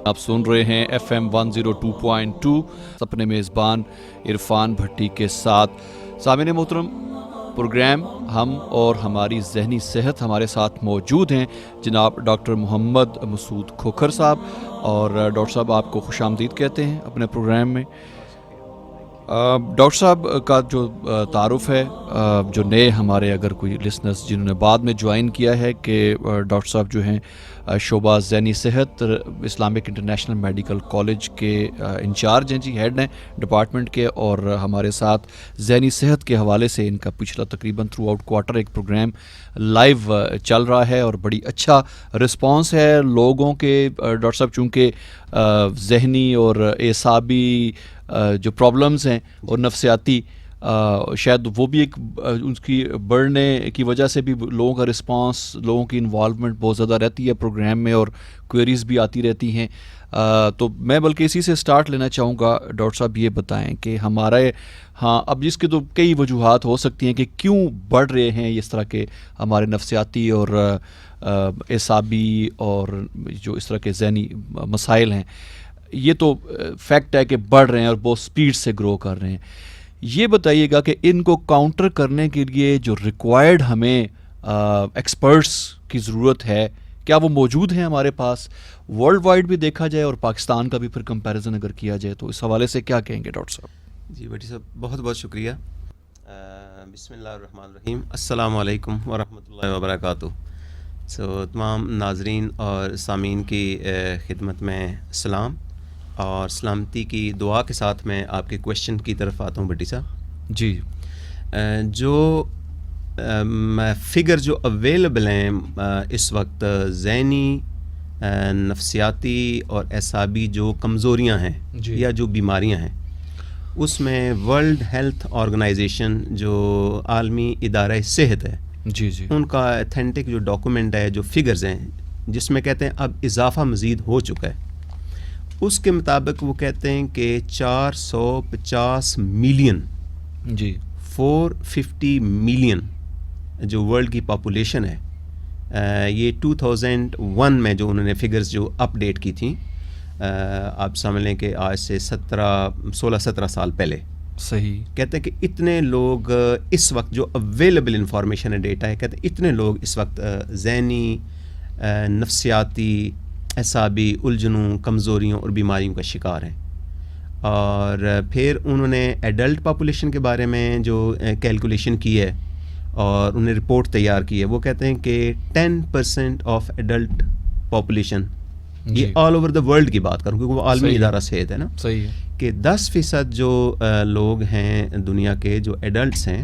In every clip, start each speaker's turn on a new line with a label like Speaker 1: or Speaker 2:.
Speaker 1: آپ سن رہے ہیں FM 102.2 اپنے میزبان عرفان بھٹی کے ساتھ. سامعین محترم، پروگرام ہم اور ہماری ذہنی صحت، ہمارے ساتھ موجود ہیں جناب ڈاکٹر محمد مسعود کھوکھر صاحب، اور ڈاکٹر صاحب آپ کو خوش آمدید کہتے ہیں اپنے پروگرام میں. ڈاکٹر صاحب کا جو تعارف ہے، جو نئے ہمارے اگر کوئی لسنرز جنہوں نے بعد میں جوائن کیا ہے، کہ ڈاکٹر صاحب جو ہیں شعبہ ذہنی صحت اسلامک انٹرنیشنل میڈیکل کالج کے انچارج ہیں، جی ہیڈ ہیں ڈپارٹمنٹ کے، اور ہمارے ساتھ ذہنی صحت کے حوالے سے ان کا پچھلا تقریباً تھرو آؤٹ کوارٹر ایک پروگرام لائیو چل رہا ہے، اور بڑی اچھا رسپانس ہے لوگوں کے. ڈاکٹر صاحب چونکہ ذہنی اور اعصابی جو پرابلمز ہیں اور نفسیاتی، شاید وہ بھی ایک ان کی بڑھنے کی وجہ سے بھی لوگوں کا رسپانس، لوگوں کی انوالومنٹ بہت زیادہ رہتی ہے پروگرام میں، اور کوئریز بھی آتی رہتی ہیں. تو میں بلکہ اسی سے سٹارٹ لینا چاہوں گا. ڈاکٹر صاحب یہ بتائیں کہ ہمارے اب جس کے تو کئی وجوہات ہو سکتی ہیں کہ کیوں بڑھ رہے ہیں اس طرح کے ہمارے نفسیاتی اور اعصابی اور جو اس طرح کے ذہنی مسائل ہیں. یہ تو فیکٹ ہے کہ بڑھ رہے ہیں اور بہت سپیڈ سے گرو کر رہے ہیں. یہ بتائیے گا کہ ان کو کاؤنٹر کرنے کے لیے جو ریکوائرڈ ہمیں ایکسپرٹس کی ضرورت ہے، کیا وہ موجود ہیں ہمارے پاس؟ ورلڈ وائڈ بھی دیکھا جائے اور پاکستان کا بھی پھر کمپیریزن اگر کیا جائے تو اس حوالے سے کیا کہیں گے ڈاکٹر صاحب؟
Speaker 2: جی بھٹی صاحب، بہت بہت شکریہ. بسم اللہ الرحمن الرحیم. السلام علیکم ورحمۃ اللہ وبرکاتہ. تمام ناظرین اور سامعین کی خدمت میں سلام اور سلامتی کی دعا کے ساتھ میں آپ کے کویشچن کی طرف آتا ہوں بھٹی صاحب.
Speaker 1: جی،
Speaker 2: جو فگر جو اویلیبل ہیں اس وقت، ذہنی، نفسیاتی اور اعصابی جو کمزوریاں ہیں
Speaker 1: جی،
Speaker 2: یا جو بیماریاں ہیں، اس میں ورلڈ ہیلتھ آرگنائزیشن جو عالمی ادارہ صحت ہے،
Speaker 1: جی جی،
Speaker 2: ان کا ایتھینٹک جو ڈاکومنٹ ہے، جو فگرز ہیں جس میں کہتے ہیں اب اضافہ مزید ہو چکا ہے، اس کے مطابق وہ کہتے ہیں کہ 450 ملین،
Speaker 1: جی،
Speaker 2: 450 ملین جو ورلڈ کی پاپولیشن ہے. یہ 2001 میں جو انہوں نے فگرز جو اپ ڈیٹ کی تھیں، آپ سمجھ لیں کہ آج سے 16-17 سال پہلے.
Speaker 1: صحیح.
Speaker 2: کہتے ہیں کہ اتنے لوگ اس وقت جو اویلیبل انفارمیشن ہے، ڈیٹا ہے، کہتے ہیں اتنے لوگ اس وقت ذہنی، نفسیاتی، اعصابی الجھنوں، کمزوریوں اور بیماریوں کا شکار ہیں. اور پھر انہوں نے ایڈلٹ پاپولیشن کے بارے میں جو کیلکولیشن کی ہے اور انہیں رپورٹ تیار کی ہے، وہ کہتے ہیں کہ 10% آف ایڈلٹ پاپولیشن، یہ آل اوور دا ورلڈ کی بات کروں کیونکہ وہ عالمی ادارہ صحت ہے نا،
Speaker 1: صحیح ہے،
Speaker 2: کہ 10% جو لوگ ہیں دنیا کے جو ایڈلٹس ہیں،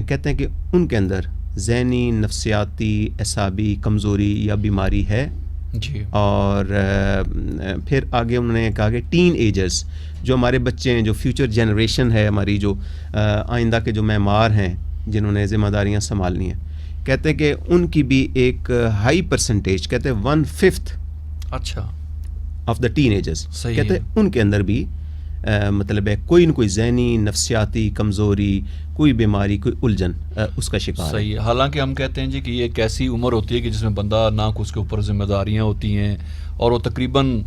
Speaker 2: کہتے ہیں کہ ان کے اندر ذہنی، نفسیاتی، اعصابی کمزوری یا بیماری ہے.
Speaker 1: جی.
Speaker 2: اور پھر آگے انہوں نے کہا کہ ٹین ایجرز جو ہمارے بچے ہیں، جو فیوچر جنریشن ہے ہماری، جو آئندہ کے جو معمار ہیں جنہوں نے ذمہ داریاں سنبھالنی ہیں، کہتے ہیں کہ ان کی بھی ایک ہائی پرسنٹیج، کہتے ہیں 1/5
Speaker 1: اچھا
Speaker 2: آف دا ٹین ایجرز، کہتے ہیں ان کے اندر بھی مطلب ہے کوئی نہ کوئی ذہنی، نفسیاتی کمزوری، کوئی بیماری، کوئی الجھن اس کا شکار ہے.
Speaker 1: صحیح ہے. حالانکہ ہم کہتے ہیں جی کہ یہ ایک ایسی عمر ہوتی ہے کہ جس میں بندہ نہ اس کے اوپر ذمہ داریاں ہوتی ہیں اور وہ تقریباً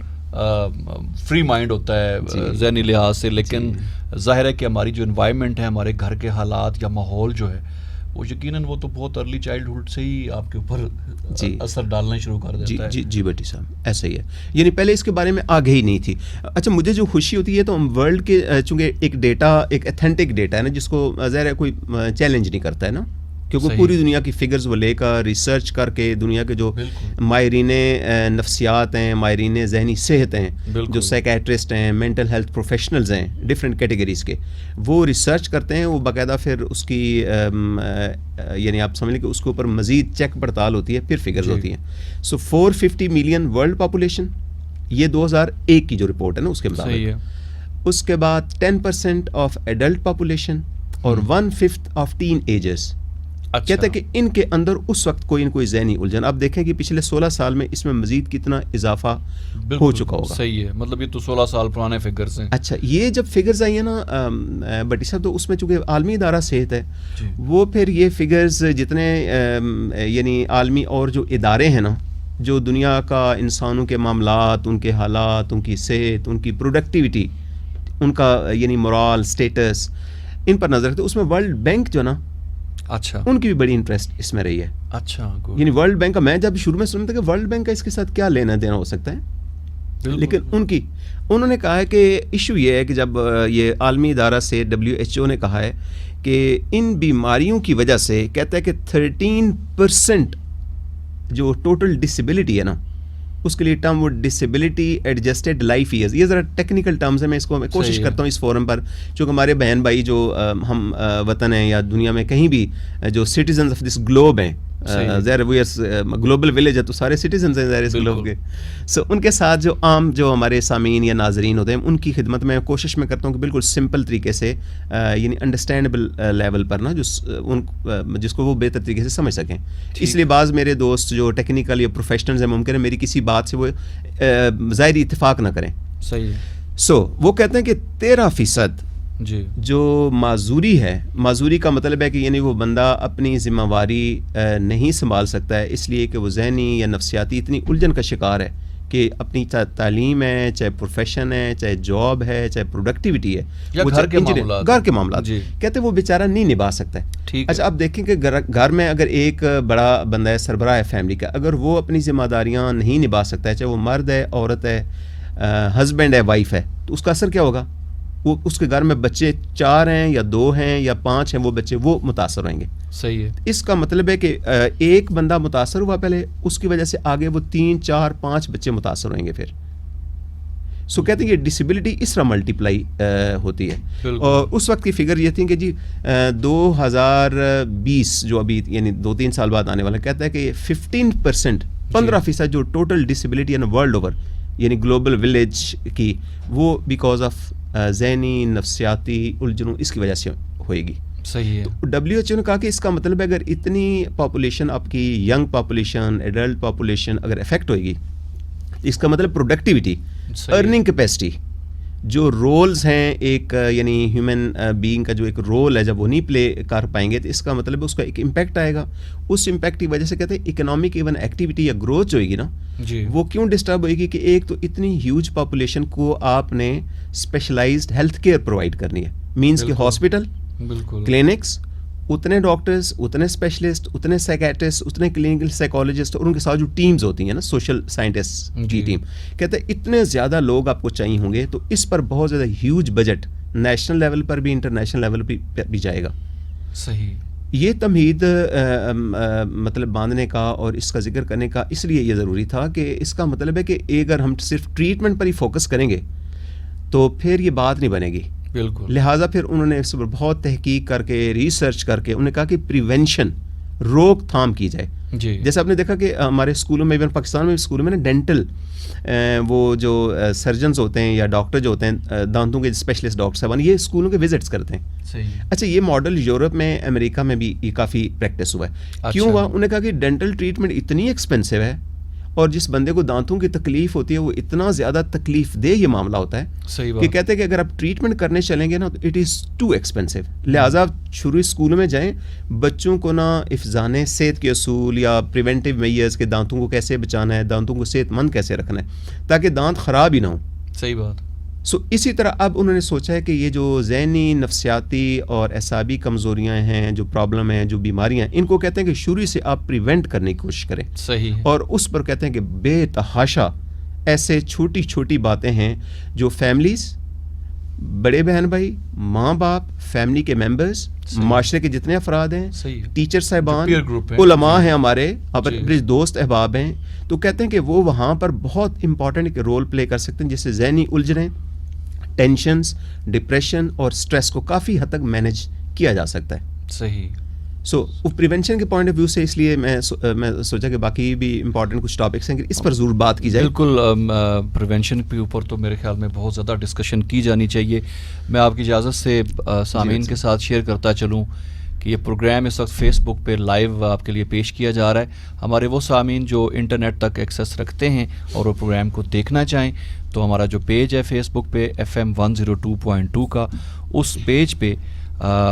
Speaker 1: فری مائنڈ ہوتا ہے ذہنی لحاظ سے، لیکن ظاہر ہے کہ ہماری جو انوائرمنٹ ہے، ہمارے گھر کے حالات یا ماحول جو ہے، وہ یقیناً وہ تو بہت ارلی چائلڈہڈ سے ہی آپ کے اوپر اثر ڈالنا شروع کر دیتا ہے.
Speaker 2: جی بھٹی صاحب، ایسا ہی ہے. یعنی پہلے اس کے بارے میں آگے ہی نہیں تھی. اچھا، مجھے جو خوشی ہوتی ہے تو ہم ورلڈ کے چونکہ ایک ڈیٹا، ایک ایتھینٹک ڈیٹا ہے نا، جس کو ظاہر ہے کوئی چیلنج نہیں کرتا ہے نا، کیونکہ پوری دنیا کی فگرز وہ لے کر ریسرچ کر کے دنیا کے جو ماہرین نفسیات ہیں، ماہرین ذہنی صحت ہیں، جو سائیکیٹرسٹ ہیں، مینٹل ہیلتھ پروفیشنلز ہیں ڈفرینٹ کیٹیگریز کے، وہ ریسرچ کرتے ہیں. وہ باقاعدہ پھر اس کی یعنی آپ سمجھ لیں کہ اس کے اوپر مزید چیک پڑتال ہوتی ہے، پھر فگرز ہوتی ہیں. سو 450 ملین ورلڈ پاپولیشن، یہ 2001 کی جو رپورٹ ہے نا اس کے مطابق. اس کے بعد 10% آف ایڈلٹ پاپولیشن اور 1/5 آف ٹین ایجرز. کہتے ہیں کہ ان کے اندر اس وقت کوئی نہ کوئی ذہنی الجھن. آپ دیکھیں کہ پچھلے 16 سال میں اس میں مزید کتنا اضافہ ہو چکا ہوگا.
Speaker 1: صحیح ہے، مطلب یہ تو 16 سال پرانے فگرز ہیں.
Speaker 2: اچھا، یہ جب فگرز آئی ہیں نا بٹی صاحب، تو اس میں چونکہ عالمی ادارہ صحت ہے، وہ پھر یہ فگرز جتنے یعنی عالمی اور جو ادارے ہیں نا، جو دنیا کا انسانوں کے معاملات، ان کے حالات، ان کی صحت، ان کی پروڈکٹیوٹی، ان کا یعنی مورال سٹیٹس، ان پر نظر رکھتے. اس میں ورلڈ بینک جو نا،
Speaker 1: اچھا
Speaker 2: ان کی بھی بڑی انٹرسٹ اس میں رہی ہے.
Speaker 1: اچھا
Speaker 2: یعنی ورلڈ بینک کا میں جب شروع میں سنتا کہ ورلڈ بینک کا اس کے ساتھ کیا لینا دینا ہو سکتا ہے، لیکن انہوں نے کہا ہے کہ ایشو یہ ہے کہ جب یہ عالمی ادارہ سے WHO نے کہا ہے کہ ان بیماریوں کی وجہ سے کہتا ہے کہ 13% جو ٹوٹل ڈسیبلٹی ہے نا، اس کے لیے ٹرم وہ ڈسیبلٹی ایڈجسٹڈ لائف ایئرز، یہ ذرا ٹیکنیکل ٹرمز ہیں، میں اس کو کوشش کرتا ہوں اس فورم پر، چونکہ ہمارے بہن بھائی جو ہم وطن ہیں یا دنیا میں کہیں بھی جو سٹیزنز آف دس گلوب ہیں، ظاہر گلوبل ولیج ہے تو سارے سٹیزنز ہیں ظاہر اس گلوب کے، سو ان کے ساتھ جو عام جو ہمارے سامعین یا ناظرین ہوتے ہیں ان کی خدمت میں کوشش میں کرتا ہوں کہ بالکل سمپل طریقے سے یعنی انڈرسٹینڈیبل لیول پر نا جس کو وہ بہتر طریقے سے سمجھ سکیں. اس لیے بعض میرے دوست جو ٹیکنیکل یا پروفیشنلز ہیں ممکن ہے میری کسی بات سے وہ ظاہری اتفاق نہ کریں.
Speaker 1: صحیح ہے.
Speaker 2: سو وہ کہتے ہیں کہ 13%
Speaker 1: جی
Speaker 2: جو معذوری ہے، معذوری کا مطلب ہے کہ یعنی وہ بندہ اپنی ذمہ واری نہیں سنبھال سکتا ہے، اس لیے کہ وہ ذہنی یا نفسیاتی اتنی الجھن کا شکار ہے کہ اپنی چاہے تعلیم ہے، چاہے پروفیشن ہے، چاہے جاب ہے، چاہے پروڈکٹیوٹی ہے،
Speaker 1: یا گھر کے معاملات
Speaker 2: جی. کہتے ہیں وہ بیچارہ نہیں نبھا سکتا ہے. اچھا آپ دیکھیں کہ گھر میں اگر ایک بڑا بندہ ہے، سربراہ ہے فیملی کا، اگر وہ اپنی ذمہ داریاں نہیں نبھا سکتا ہے، چاہے وہ مرد ہے، عورت ہے، ہسبینڈ ہے، وائف ہے، تو اس کا اثر کیا ہوگا؟ وہ اس کے گھر میں بچے 4 ہیں یا 2 ہیں یا 5 ہیں، وہ بچے وہ متاثر ہوئیں گے.
Speaker 1: صحیح ہے. اس
Speaker 2: کا مطلب ہے کہ ایک بندہ متاثر ہوا پہلے، اس کی وجہ سے آگے وہ 3 4 5 بچے متاثر ہوئیں گے پھر. سو کہتے ہیں کہ ڈسیبلٹی اس طرح ملٹیپلائی ہوتی ہے. اور اس وقت کی فگر یہ تھی کہ جی 2020 جو ابھی یعنی 2-3 سال بعد آنے والا، کہتا ہے کہ 15% 15% جو ٹوٹل ڈسیبلٹی ہے نا ورلڈ اوور یعنی گلوبل ولیج کی، وہ بیکاز آف ذہنی نفسیاتی الجھنوں اس کی وجہ سے ہوئے گی.
Speaker 1: صحیح ہے.
Speaker 2: WHO نے کہا کہ اس کا مطلب ہے اگر اتنی پاپولیشن آپ کی ینگ پاپولیشن، ایڈلٹ پاپولیشن اگر افیکٹ ہوئے گی، اس کا مطلب پروڈکٹیوٹی، ارننگ کیپیسٹی، جو رولز ہیں ایک یعنی ہیومن بینگ کا جو ایک رول ہے، جب وہ نہیں پلے کر پائیں گے تو اس کا مطلب ہے اس کا ایک امپیکٹ آئے گا. اس امپیکٹ کی وجہ سے کہتے ہیں اکنامک ایون ایکٹیویٹی یا گروتھ جو ہوئے گی نا
Speaker 1: جی
Speaker 2: وہ کیوں ڈسٹرب ہوئے گی کہ ایک تو اتنی ہیوج پاپولیشن کو آپ نے اسپیشلائزڈ ہیلتھ کیئر پرووائڈ کرنی ہے، مینس کہ ہاسپٹل، کلینکس، اتنے ڈاکٹرز، اتنے اسپیشلسٹ، اتنے سائیکیٹرسٹ، اتنے کلینکل سائیکالوجسٹ، اور ان کے ساتھ جو ٹیمز ہوتی ہیں نا سوشل سائنٹسٹ کی ٹیم، کہتے ہیں اتنے زیادہ لوگ آپ کو چاہیے ہوں گے، تو اس پر بہت زیادہ ہیوج بجٹ نیشنل لیول پر بھی انٹرنیشنل لیول پہ بھی جائے گا.
Speaker 1: صحیح.
Speaker 2: یہ تمہید مطلب باندھنے کا اور اس کا ذکر کرنے کا اس لیے یہ ضروری تھا کہ اس کا مطلب ہے کہ اگر ہم صرف ٹریٹمنٹ پر ہی فوکس کریں گے تو پھر یہ بات نہیں بنے گی.
Speaker 1: بالکل.
Speaker 2: لہٰذا پھر انہوں نے اس پر بہت تحقیق کر کے ریسرچ کر کے انہوں نے کہا کہ پریونشن، روک تھام کی جائے.
Speaker 1: جی
Speaker 2: جیسے آپ نے دیکھا کہ ہمارے اسکولوں میں، ایون پاکستان میں اسکولوں میں نا ڈینٹل وہ جو سرجنز ہوتے ہیں یا ڈاکٹر جو ہوتے ہیں دانتوں کے اسپیشلسٹ ڈاکٹر صاحبان، یہ اسکولوں کے وزٹس کرتے ہیں.
Speaker 1: صحیح.
Speaker 2: اچھا یہ ماڈل یورپ میں، امریکہ میں بھی یہ کافی پریکٹس ہوا ہے. کیوں ہوا؟ انہوں نے کہا کہ ڈینٹل ٹریٹمنٹ اتنی ایکسپینسو ہے اور جس بندے کو دانتوں کی تکلیف ہوتی ہے وہ اتنا زیادہ تکلیف دہ یہ معاملہ ہوتا ہے.
Speaker 1: صحیح بات.
Speaker 2: کہ کہتے ہیں کہ اگر آپ ٹریٹمنٹ کرنے چلیں گے نا تو اٹ از ٹو ایکسپینسو. لہٰذا شروع اسکولوں میں جائیں، بچوں کو نا حفظان صحت کے اصول یا پریونٹیو میئرز کے دانتوں کو کیسے بچانا ہے، دانتوں کو صحت مند کیسے رکھنا ہے تاکہ دانت خراب ہی نہ ہوں.
Speaker 1: صحیح بات.
Speaker 2: سو اسی طرح اب انہوں نے سوچا ہے کہ یہ جو ذہنی نفسیاتی اور اعصابی کمزوریاں ہیں، جو پرابلم ہیں، جو بیماریاں ہیں، ان کو کہتے ہیں کہ شروع سے آپ پریونٹ کرنے کی کوشش کریں.
Speaker 1: صحیح.
Speaker 2: اور اس پر کہتے ہیں کہ بے تحاشا ایسے چھوٹی چھوٹی باتیں ہیں جو فیملیز، بڑے بہن بھائی، ماں باپ، فیملی کے ممبرز، معاشرے کے جتنے افراد ہیں، ٹیچر صاحبان، علماء ہیں، ہمارے اپنے دوست احباب ہیں، تو کہتے ہیں کہ وہ وہاں پر بہت امپورٹنٹ رول پلے کر سکتے ہیں، جس سے ذہنی الجھنیں، ٹینشنز، ڈپریشن اور سٹریس کو کافی حد تک مینیج کیا جا سکتا ہے.
Speaker 1: صحیح.
Speaker 2: سو پریونشن کے پوائنٹ آف ویو سے اس لیے میں سوچا کہ باقی بھی امپورٹنٹ کچھ ٹاپکس ہیں کہ اس پر ضرور بات کی جائے.
Speaker 1: بالکل. پریونشن کے اوپر تو میرے خیال میں بہت زیادہ ڈسکشن کی جانی چاہیے. میں آپ کی اجازت سے سامعین کے ساتھ شیئر کرتا چلوں کہ یہ پروگرام اس وقت فیس بک پہ لائیو آپ کے لیے پیش کیا جا رہا ہے. ہمارے وہ سامعین جو انٹرنیٹ تک ایکسیس رکھتے ہیں اور وہ پروگرام کو دیکھنا چاہیں تو ہمارا جو پیج ہے فیس بک پہ FM 102.2 کا، اس پیج پہ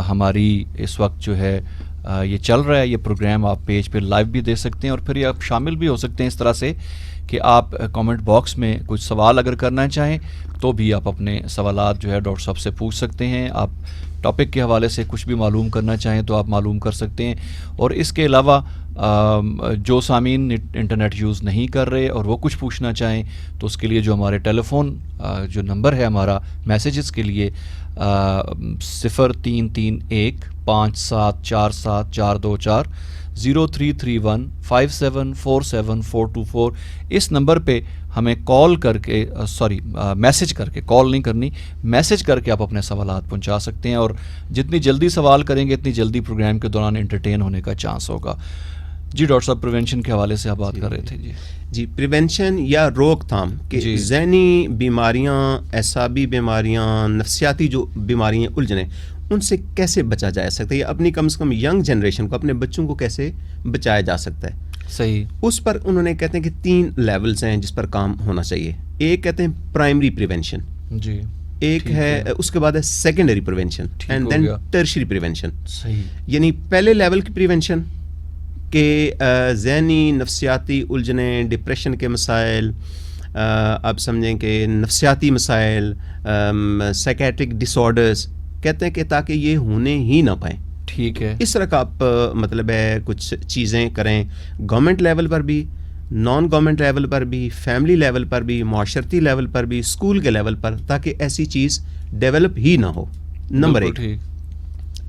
Speaker 1: ہماری اس وقت جو ہے یہ چل رہا ہے یہ پروگرام، آپ پیج پہ لائیو بھی دے سکتے ہیں، اور پھر یہ آپ شامل بھی ہو سکتے ہیں اس طرح سے کہ آپ کامنٹ باکس میں کچھ سوال اگر کرنا چاہیں تو بھی آپ اپنے سوالات جو ہے ڈاکٹر صاحب سے پوچھ سکتے ہیں. آپ ٹاپک کے حوالے سے کچھ بھی معلوم کرنا چاہیں تو آپ معلوم کر سکتے ہیں. اور اس کے علاوہ جو سامعین انٹرنیٹ یوز نہیں کر رہے اور وہ کچھ پوچھنا چاہیں تو اس کے لیے جو ہمارے ٹیلی فون جو نمبر ہے ہمارا میسیجز کے لیے 0331 5747 424 03315747 اس نمبر پہ ہمیں کال کر کے میسج کر کے، کال نہیں کرنی، میسج کر کے آپ اپنے سوالات پہنچا سکتے ہیں، اور جتنی جلدی سوال کریں گے اتنی جلدی پروگرام کے دوران انٹرٹین ہونے کا چانس ہوگا. جی ڈاکٹر صاحب پریونشن کے حوالے سے آپ بات کر رہے تھے.
Speaker 2: جی پریونشن یا روک تھام کہ ذہنی بیماریاں، اعصابی بیماریاں، نفسیاتی جو بیماریاں الجھنیں، ان سے کیسے بچا جا سکتا ہے، یا اپنی کم سے کم ینگ جنریشن کو، اپنے بچوں کو کیسے بچایا جا سکتا ہے.
Speaker 1: صحیح.
Speaker 2: اس پر انہوں نے کہتے ہیں کہ 3 لیولز ہیں جس پر کام ہونا چاہیے. ایک کہتے ہیں پرائمری پریونشن،
Speaker 1: جی،
Speaker 2: ایک ہے اس کے بعد ہے secondary prevention, and then tertiary prevention.
Speaker 1: صحیح.
Speaker 2: یعنی پہلے لیول کی پریونشن کہ ذہنی نفسیاتی الجھنیں، ڈپریشن کے مسائل، آپ سمجھیں کہ نفسیاتی مسائل، سائیکیٹرک ڈس آرڈرز، کہتے ہیں کہ تاکہ یہ ہونے ہی نہ پائیں.
Speaker 1: ٹھیک ہے.
Speaker 2: اس طرح کا آپ مطلب ہے کچھ چیزیں کریں گورنمنٹ لیول پر بھی، نان گورنمنٹ لیول پر بھی، فیملی لیول پر بھی، معاشرتی لیول پر بھی، اسکول کے لیول پر، تاکہ ایسی چیز ڈیولپ ہی نہ ہو. نمبر 1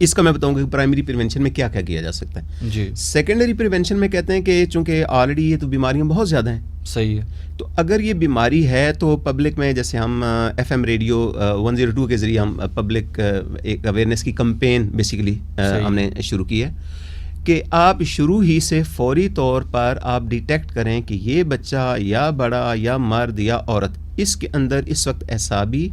Speaker 2: اس کا میں بتاؤں گا کہ پرائمری پریونشن میں کیا کیا کیا جا سکتا ہے.
Speaker 1: جی.
Speaker 2: سیکنڈری پریونشن میں کہتے ہیں کہ چونکہ آلریڈی یہ تو بیماریاں بہت زیادہ ہیں.
Speaker 1: صحیح ہے.
Speaker 2: تو اگر یہ بیماری ہے تو پبلک میں، جیسے ہم ایف ایم ریڈیو 102 کے ذریعے ہم پبلک ایک اویئرنیس کی کمپین بیسیکلی ہم نے شروع کی ہے کہ آپ شروع ہی سے فوری طور پر آپ ڈیٹیکٹ کریں کہ یہ بچہ یا بڑا یا مرد یا عورت، اس کے اندر اس وقت اعصابی،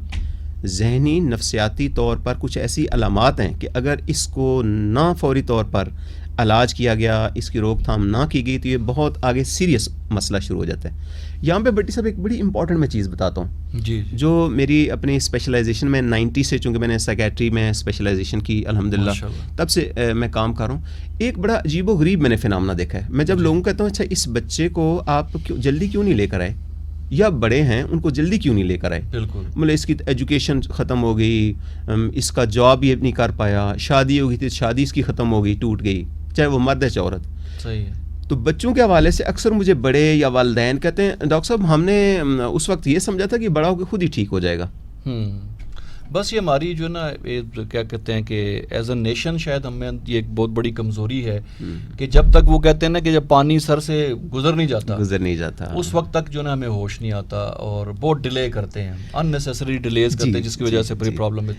Speaker 2: ذہنی، نفسیاتی طور پر کچھ ایسی علامات ہیں کہ اگر اس کو نہ فوری طور پر علاج کیا گیا، اس کی روک تھام نہ کی گئی تو یہ بہت آگے سیریس مسئلہ شروع ہو جاتا ہے. یہاں پہ بٹی صاحب ایک بڑی امپورٹنٹ میں چیز بتاتا ہوں.
Speaker 1: جی. جو
Speaker 2: میری اپنی اسپیشلائزیشن میں 90 سے، چونکہ میں نے سائیکیٹری میں اسپیشلائزیشن کی الحمدللہ، تب سے میں کام کر رہا ہوں. ایک بڑا عجیب و غریب میں نے فینامنا دیکھا ہے. میں جب لوگوں کو کہتا ہوں اچھا اس بچے کو آپ جلدی کیوں نہیں لے کر آئے، یا بڑے ہیں ان کو جلدی کیوں نہیں لے کر آئے،
Speaker 1: بالکل
Speaker 2: مطلب اس کی ایجوکیشن ختم ہو گئی، اس کا جاب یہ نہیں کر پایا، شادی ہو گئی تھی، شادی اس کی ختم ہو گئی، ٹوٹ گئی، چاہے وہ مرد ہے چاہے عورت.
Speaker 1: صحیح ہے.
Speaker 2: تو بچوں کے حوالے سے اکثر مجھے بڑے یا والدین کہتے ہیں ڈاکٹر صاحب ہم نے اس وقت یہ سمجھا تھا کہ بڑا ہو کے خود ہی ٹھیک ہو جائے گا.
Speaker 1: بس یہ ہماری جو نا کیا کہتے ہیں کہ ایز اے نیشن شاید ہمیں یہ ایک بہت بڑی کمزوری ہے کہ جب تک وہ کہتے ہیں نا کہ جب پانی سر سے گزر نہیں جاتا اس وقت تک جو نا ہمیں ہوش نہیں آتا، اور بہت ڈیلے کرتے ہیں، اننیسیسری ڈیلیز کرتے ہیں، جس کی وجہ سے بڑی پرابلم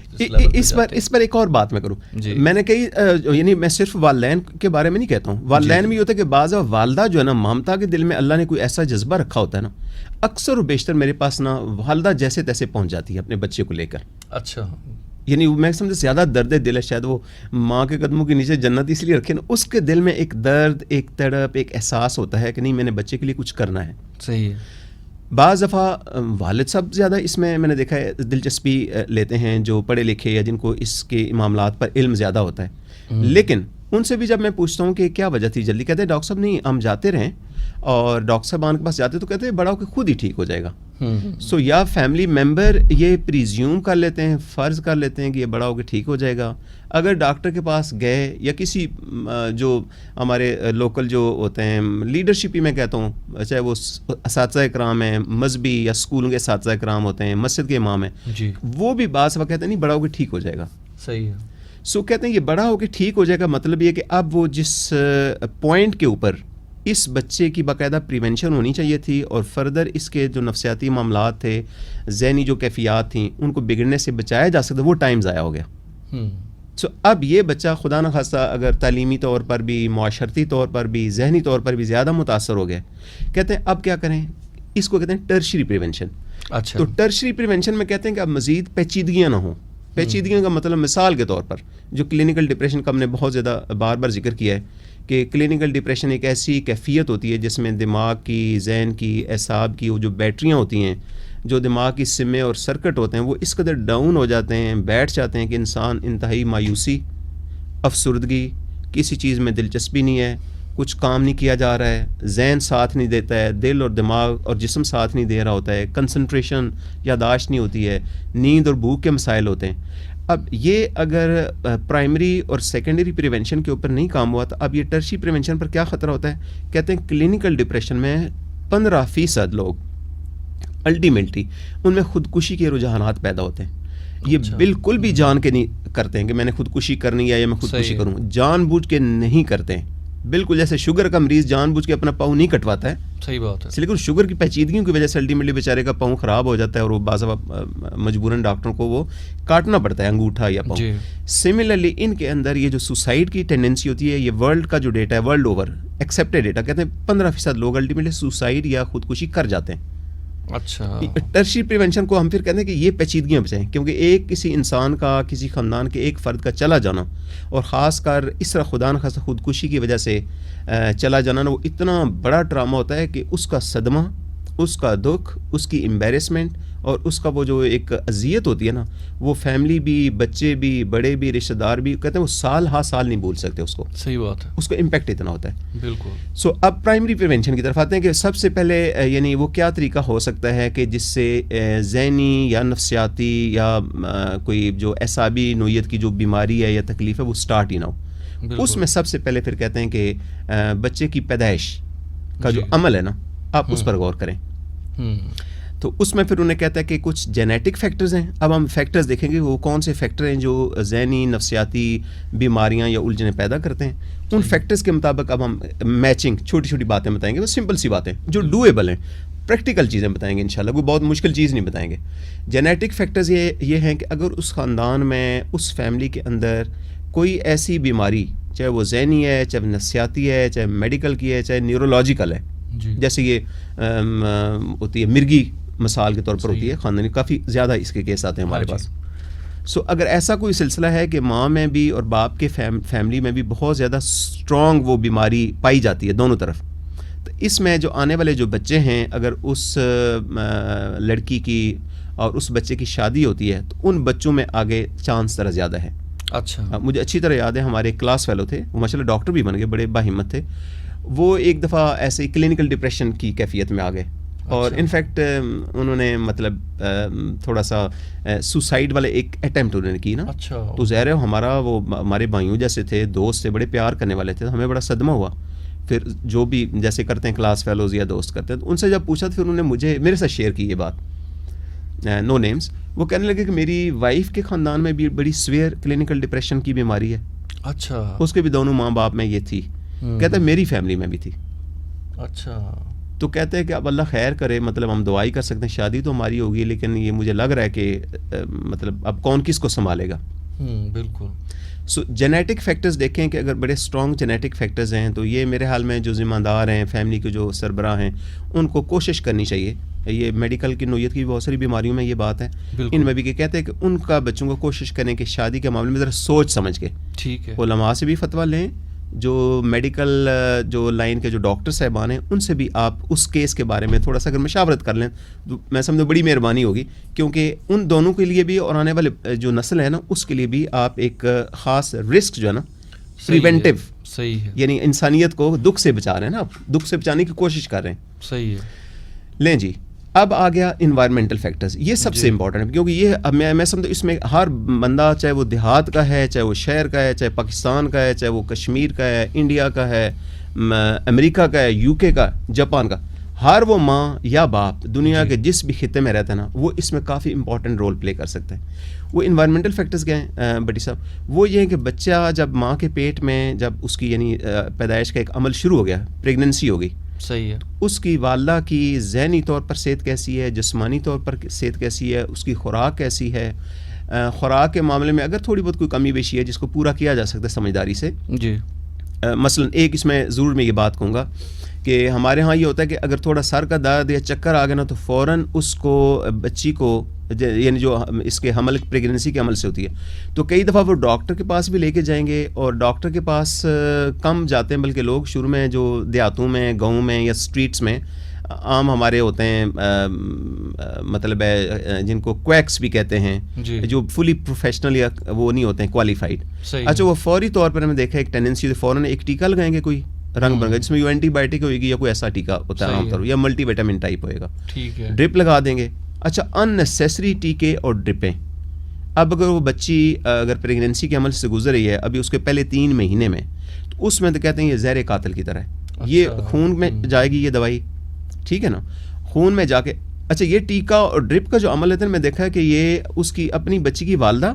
Speaker 2: اس پر ایک اور بات میں کروں. میں نے کہی یعنی میں صرف والدین کے بارے میں نہیں کہتا ہوں، والدین میں یہ ہوتا ہے کہ بعض والدہ جو ہے نا ممتا کے دل میں اللہ نے کوئی ایسا جذبہ رکھا ہوتا ہے نا، اکثر و بیشتر میرے پاس نا والدہ جیسے تیسے پہنچ جاتی ہے اپنے بچے کو لے کر.
Speaker 1: اچھا.
Speaker 2: یعنی میں سمجھے زیادہ درد دل ہے، شاید وہ ماں کے قدموں کے نیچے جنت اس لیے رکھے نا، اس کے دل میں ایک درد، ایک تڑپ، ایک احساس ہوتا ہے کہ نہیں میں نے بچے کے لیے کچھ کرنا ہے.
Speaker 1: صحیح ہے.
Speaker 2: بعض دفعہ والد صاحب زیادہ اس میں نے دیکھا ہے دلچسپی لیتے ہیں، جو پڑھے لکھے یا جن کو اس کے معاملات پر علم زیادہ ہوتا ہے. لیکن ان سے بھی جب میں پوچھتا ہوں کہ کیا وجہ تھی جلدی، کہتے ہیں ڈاکٹر صاحب نہیں ہم جاتے رہیں، اور ڈاکٹر صاحب کے پاس جاتے تو کہتے ہیں بڑا ہو کے خود ہی ٹھیک ہو جائے گا. سو یا فیملی ممبر یہ پریزیوم کر لیتے ہیں، فرض کر لیتے ہیں کہ یہ بڑا ہو کے ٹھیک ہو جائے گا. اگر ڈاکٹر کے پاس گئے یا کسی جو ہمارے لوکل جو ہوتے ہیں لیڈرشپ ہی میں کہتا ہوں، چاہے وہ اساتذہ اکرام ہیں مذہبی یا اسکولوں کے اساتذہ اکرام ہوتے ہیں، مسجد کے امام ہیں، جی وہ بھی بعض وقت کہتے ہیں نہیں بڑا ہو کے ٹھیک ہو جائے گا.
Speaker 1: صحیح ہے.
Speaker 2: سو کہتے ہیں یہ بڑا ہو کے ٹھیک ہو جائے گا، مطلب یہ کہ اب وہ جس پوائنٹ کے اوپر اس بچے کی باقاعدہ پریونشن ہونی چاہیے تھی، اور فردر اس کے جو نفسیاتی معاملات تھے، ذہنی جو کیفیات تھیں، ان کو بگڑنے سے بچایا جا سکتا، وہ ٹائم ضائع ہو گیا. سو اب یہ بچہ خدا نہ خواستہ اگر تعلیمی طور پر بھی، معاشرتی طور پر بھی، ذہنی طور پر بھی زیادہ متاثر ہو گیا، کہتے ہیں اب کیا کریں، اس کو کہتے ہیں ٹرشری پریونشن.
Speaker 1: اچھا.
Speaker 2: تو ٹرشری پریونشن میں کہتے ہیں کہ اب مزید پیچیدگیاں نہ ہوں. پیچیدگیوں کا مطلب مثال کے طور پر جو کلینکل ڈپریشن کا ہم نے بہت زیادہ بار بار ذکر کیا ہے کہ کلینکل ڈپریشن ایک ایسی کیفیت ہوتی ہے جس میں دماغ کی، ذہن کی، اعصاب کی وہ جو بیٹریاں ہوتی ہیں، جو دماغ کی سمیں اور سرکٹ ہوتے ہیں، وہ اس قدر ڈاؤن ہو جاتے ہیں، بیٹھ جاتے ہیں کہ انسان انتہائی مایوسی، افسردگی، کسی چیز میں دلچسپی نہیں ہے, کچھ کام نہیں کیا جا رہا ہے, ذہن ساتھ نہیں دیتا ہے, دل اور دماغ اور جسم ساتھ نہیں دے رہا ہوتا ہے, کنسنٹریشن یاداشت نہیں ہوتی ہے, نیند اور بھوک کے مسائل ہوتے ہیں. اب یہ اگر پرائمری اور سیکنڈری پریونشن کے اوپر نہیں کام ہوا تو اب یہ ٹرشی پریونشن پر کیا خطرہ ہوتا ہے. کہتے ہیں کلینکل ڈپریشن میں 15% لوگ الٹیمیٹلی ان میں خودکشی کے رجحانات پیدا ہوتے ہیں. یہ بالکل بھی جان کے نہیں کرتے ہیں کہ میں نے خودکشی کرنی ہے یا میں خودکشی کروں, جان بوجھ کے نہیں کرتے ہیں. بالکل جیسے شوگر کا مریض جان بوجھ کے اپنا پاؤں نہیں کٹواتا ہے,
Speaker 1: صحیح بات ہے,
Speaker 2: لیکن شوگر کی پیچیدگیوں کی وجہ سے الٹیمیٹلی بیچارے کا پاؤں خراب ہو جاتا ہے اور وہ بعض مجبوراً ڈاکٹروں کو وہ کاٹنا پڑتا ہے انگوٹھا یا پاؤں. سملرلی ان کے اندر یہ جو سوسائڈ کی ٹینڈنسی ہوتی ہے, یہ ورلڈ کا جو ڈیٹا ہے, ورلڈ اوور ایکسیپٹیڈ ڈیٹا, کہتے ہیں 15% لوگ الٹیمیٹلی سوسائڈ یا خودکشی کر جاتے ہیں.
Speaker 1: اچھا,
Speaker 2: ٹرشی پریونشن کو ہم پھر کہتے ہیں کہ یہ پیچیدگیاں بچائیں, کیونکہ ایک کسی انسان کا, کسی خاندان کے ایک فرد کا چلا جانا, اور خاص کر اس طرح خدا نخواستہ خودکشی کی وجہ سے چلا جانا نا, وہ اتنا بڑا ڈرامہ ہوتا ہے کہ اس کا صدمہ, اس کا دکھ, اس کی امبیرسمنٹ اور اس کا وہ جو ایک اذیت ہوتی ہے نا, وہ فیملی بھی, بچے بھی, بڑے بھی, رشتہ دار بھی, کہتے ہیں وہ سال ہا سال نہیں بھول سکتے اس کو.
Speaker 1: صحیح بات ہے,
Speaker 2: اس کا امپیکٹ اتنا ہوتا ہے.
Speaker 1: بالکل.
Speaker 2: سو اب پرائمری پریونشن کی طرف آتے ہیں کہ سب سے پہلے یعنی وہ کیا طریقہ ہو سکتا ہے کہ جس سے ذہنی یا نفسیاتی یا کوئی جو اعصابی نوعیت کی جو بیماری ہے یا تکلیف ہے وہ سٹارٹ ہی نہ ہو. اس میں سب سے پہلے پھر کہتے ہیں کہ بچے کی پیدائش کا جو عمل ہے نا, آپ اس پر غور کریں. تو اس میں پھر انہیں کہتا ہے کہ کچھ جینیٹک فیکٹرز ہیں. اب ہم فیکٹرز دیکھیں گے وہ کون سے فیکٹر ہیں جو ذہنی نفسیاتی بیماریاں یا الجھنیں پیدا کرتے ہیں. ان فیکٹرز کے مطابق اب ہم میچنگ چھوٹی چھوٹی باتیں بتائیں گے, وہ سمپل سی باتیں جو ڈویبل ہیں, پریکٹیکل چیزیں بتائیں گے انشاءاللہ, کوئی بہت مشکل چیز نہیں بتائیں گے. جینیٹک فیکٹرز یہ ہیں کہ اگر اس خاندان میں, اس فیملی کے اندر کوئی ایسی بیماری, چاہے وہ ذہنی ہے, چاہے نفسیاتی ہے, چاہے میڈیکل کی ہے, چاہے نیورولوجیکل ہے, جیسے یہ ہوتی ہے مرگی مثال کے طور پر ہوتی ہے خاندانی, کافی زیادہ اس کے کیس آتے ہیں ہمارے پاس. سو اگر ایسا کوئی سلسلہ ہے کہ ماں میں بھی اور باپ کے فیملی میں بھی بہت زیادہ اسٹرانگ وہ بیماری پائی جاتی ہے دونوں طرف, تو اس میں جو آنے والے جو بچے ہیں, اگر اس لڑکی کی اور اس بچے کی شادی ہوتی ہے تو ان بچوں میں آگے چانس ذرا زیادہ ہے.
Speaker 1: اچھا,
Speaker 2: مجھے اچھی طرح یاد ہے ہمارے کلاس فیلو تھے, وہ ماشاء اللہ ڈاکٹر بھی بن گئے, بڑے باہمت تھے. وہ ایک دفعہ ایسے ہی کلینکل ڈپریشن کی کیفیت میں آ گئے, اور انفیکٹ انہوں نے مطلب تھوڑا سا سوسائڈ والے ایک اٹیمپٹ انہوں نے کی نا. تو ظاہر ہے ہمارا وہ ہمارے بھائیوں جیسے تھے, دوست تھے, بڑے پیار کرنے والے تھے, ہمیں بڑا صدمہ ہوا. پھر جو بھی جیسے کرتے ہیں کلاس فیلوز یا دوست کرتے ہیں, تو ان سے جب پوچھا تو پھر انہوں نے میرے ساتھ شیئر کی یہ بات, نو نیمز. وہ کہنے لگے کہ میری وائف کے خاندان میں بھی بڑی سویئر کلینکل ڈپریشن کی بیماری ہے.
Speaker 1: اچھا,
Speaker 2: اس کے بھی دونوں ماں باپ میں یہ تھی. کہتے ہیں میری فیملی میں بھی تھی.
Speaker 1: اچھا,
Speaker 2: تو کہتے ہیں کہ اب اللہ خیر کرے, مطلب ہم دعائی کر سکتے ہیں, شادی تو ہماری ہوگی, لیکن یہ مجھے لگ رہا ہے کہ مطلب اب کون کس کو سنبھالے گا.
Speaker 1: بالکل.
Speaker 2: سو جینیٹک فیکٹرز دیکھیں کہ اگر بڑے اسٹرانگ جینیٹک فیکٹرز ہیں تو یہ میرے حال میں جو ذمہ دار ہیں, فیملی کے جو سربراہ ہیں, ان کو کوشش کرنی چاہیے. یہ میڈیکل کی نوعیت کی بہت ساری بیماریوں میں یہ بات ہے, ان میں بھی کہ کہتے ہیں کہ ان کا بچوں کو کوشش کریں کہ شادی کے معاملے میں ذرا سوچ سمجھ کے, ٹھیک ہے, علماء سے بھی فتویٰ لیں, جو میڈیکل جو لائن کے جو ڈاکٹر صاحبان ہیں ان سے بھی آپ اس کیس کے بارے میں تھوڑا سا اگر مشاورت کر لیں تو میں سمجھوں بڑی مہربانی ہوگی, کیونکہ ان دونوں کے لیے بھی اور آنے والے جو نسل ہے نا اس کے لیے بھی آپ ایک خاص رسک جو ہے نا پریونٹیو,
Speaker 1: صحیح ہے, یعنی
Speaker 2: انسانیت کو دکھ سے بچا رہے ہیں نا, آپ دکھ سے بچانے کی کوشش کر رہے ہیں.
Speaker 1: صحیح ہے.
Speaker 2: لیں جی, اب آ گیا انوائرمنٹل فیکٹرز, یہ سب سے امپورٹنٹ ہے, کیونکہ یہ میں سمجھتا ہوں اس میں ہر بندہ, چاہے وہ دیہات کا ہے, چاہے وہ شہر کا ہے, چاہے پاکستان کا ہے, چاہے وہ کشمیر کا ہے, انڈیا کا ہے, امریکہ کا ہے, یو کے کا, جاپان کا, ہر وہ ماں یا باپ دنیا کے جس بھی خطے میں رہتا ہے نا, وہ اس میں کافی امپورٹنٹ رول پلے کر سکتے ہیں. وہ انوائرمنٹل فیکٹرز کیا ہیں بٹی صاحب؟ وہ یہ ہے کہ بچہ جب ماں کے پیٹ میں جب اس کی یعنی پیدائش کا ایک عمل شروع ہو گیا, پریگننسی ہو گئی,
Speaker 1: صحیح ہے,
Speaker 2: اس کی والدہ کی ذہنی طور پر صحت کیسی ہے, جسمانی طور پر صحت کیسی ہے, اس کی خوراک کیسی ہے. خوراک کے معاملے میں اگر تھوڑی بہت کوئی کمی بیشی ہے جس کو پورا کیا جا سکتا ہے سمجھداری سے, جی, مثلا ایک اس میں ضرور میں یہ بات کہوں گا کہ ہمارے ہاں یہ ہوتا ہے کہ اگر تھوڑا سر کا درد یا چکر آ گیا نا تو فوراً اس کو بچی کو یعنی جو اس کے حمل پریگننسی کے عمل سے ہوتی ہے, تو کئی دفعہ وہ ڈاکٹر کے پاس بھی لے کے جائیں گے, اور ڈاکٹر کے پاس کم جاتے ہیں, بلکہ لوگ شروع میں جو دیہاتوں میں, گاؤں میں یا اسٹریٹس میں عام ہمارے ہوتے ہیں مطلب ہے جن کو کویکس بھی کہتے ہیں جو فلی پروفیشنل یا وہ نہیں ہوتے ہیں کوالیفائڈ. اچھا وہ فوری طور پر ہمیں دیکھا ایک ٹینڈنسی فوراً ایک ٹیکہ لگائیں گے کوئی رنگ بن گا جس میں اینٹی بائیوٹک ہوئے گی یا کوئی ایسا ٹیکہ ہوتا ہے عام طور یا ملٹی وٹامن ٹائپ ہوئے گا, ڈرپ لگا دیں گے. اچھا ان نیسیسری ٹیکے اور ڈرپیں. اب اگر وہ بچی اگر پریگنینسی کے عمل سے گزر رہی ہے ابھی اس کے پہلے 3 مہینے میں, تو اس میں تو کہتے ہیں یہ زہر قاتل کی طرح ہے, یہ خون میں جائے گی یہ دوائی, ٹھیک ہے نا, خون میں جا کے. اچھا یہ ٹیکہ اور ڈرپ کا جو عمل ہے میں دیکھا ہے کہ یہ اس کی اپنی بچی کی والدہ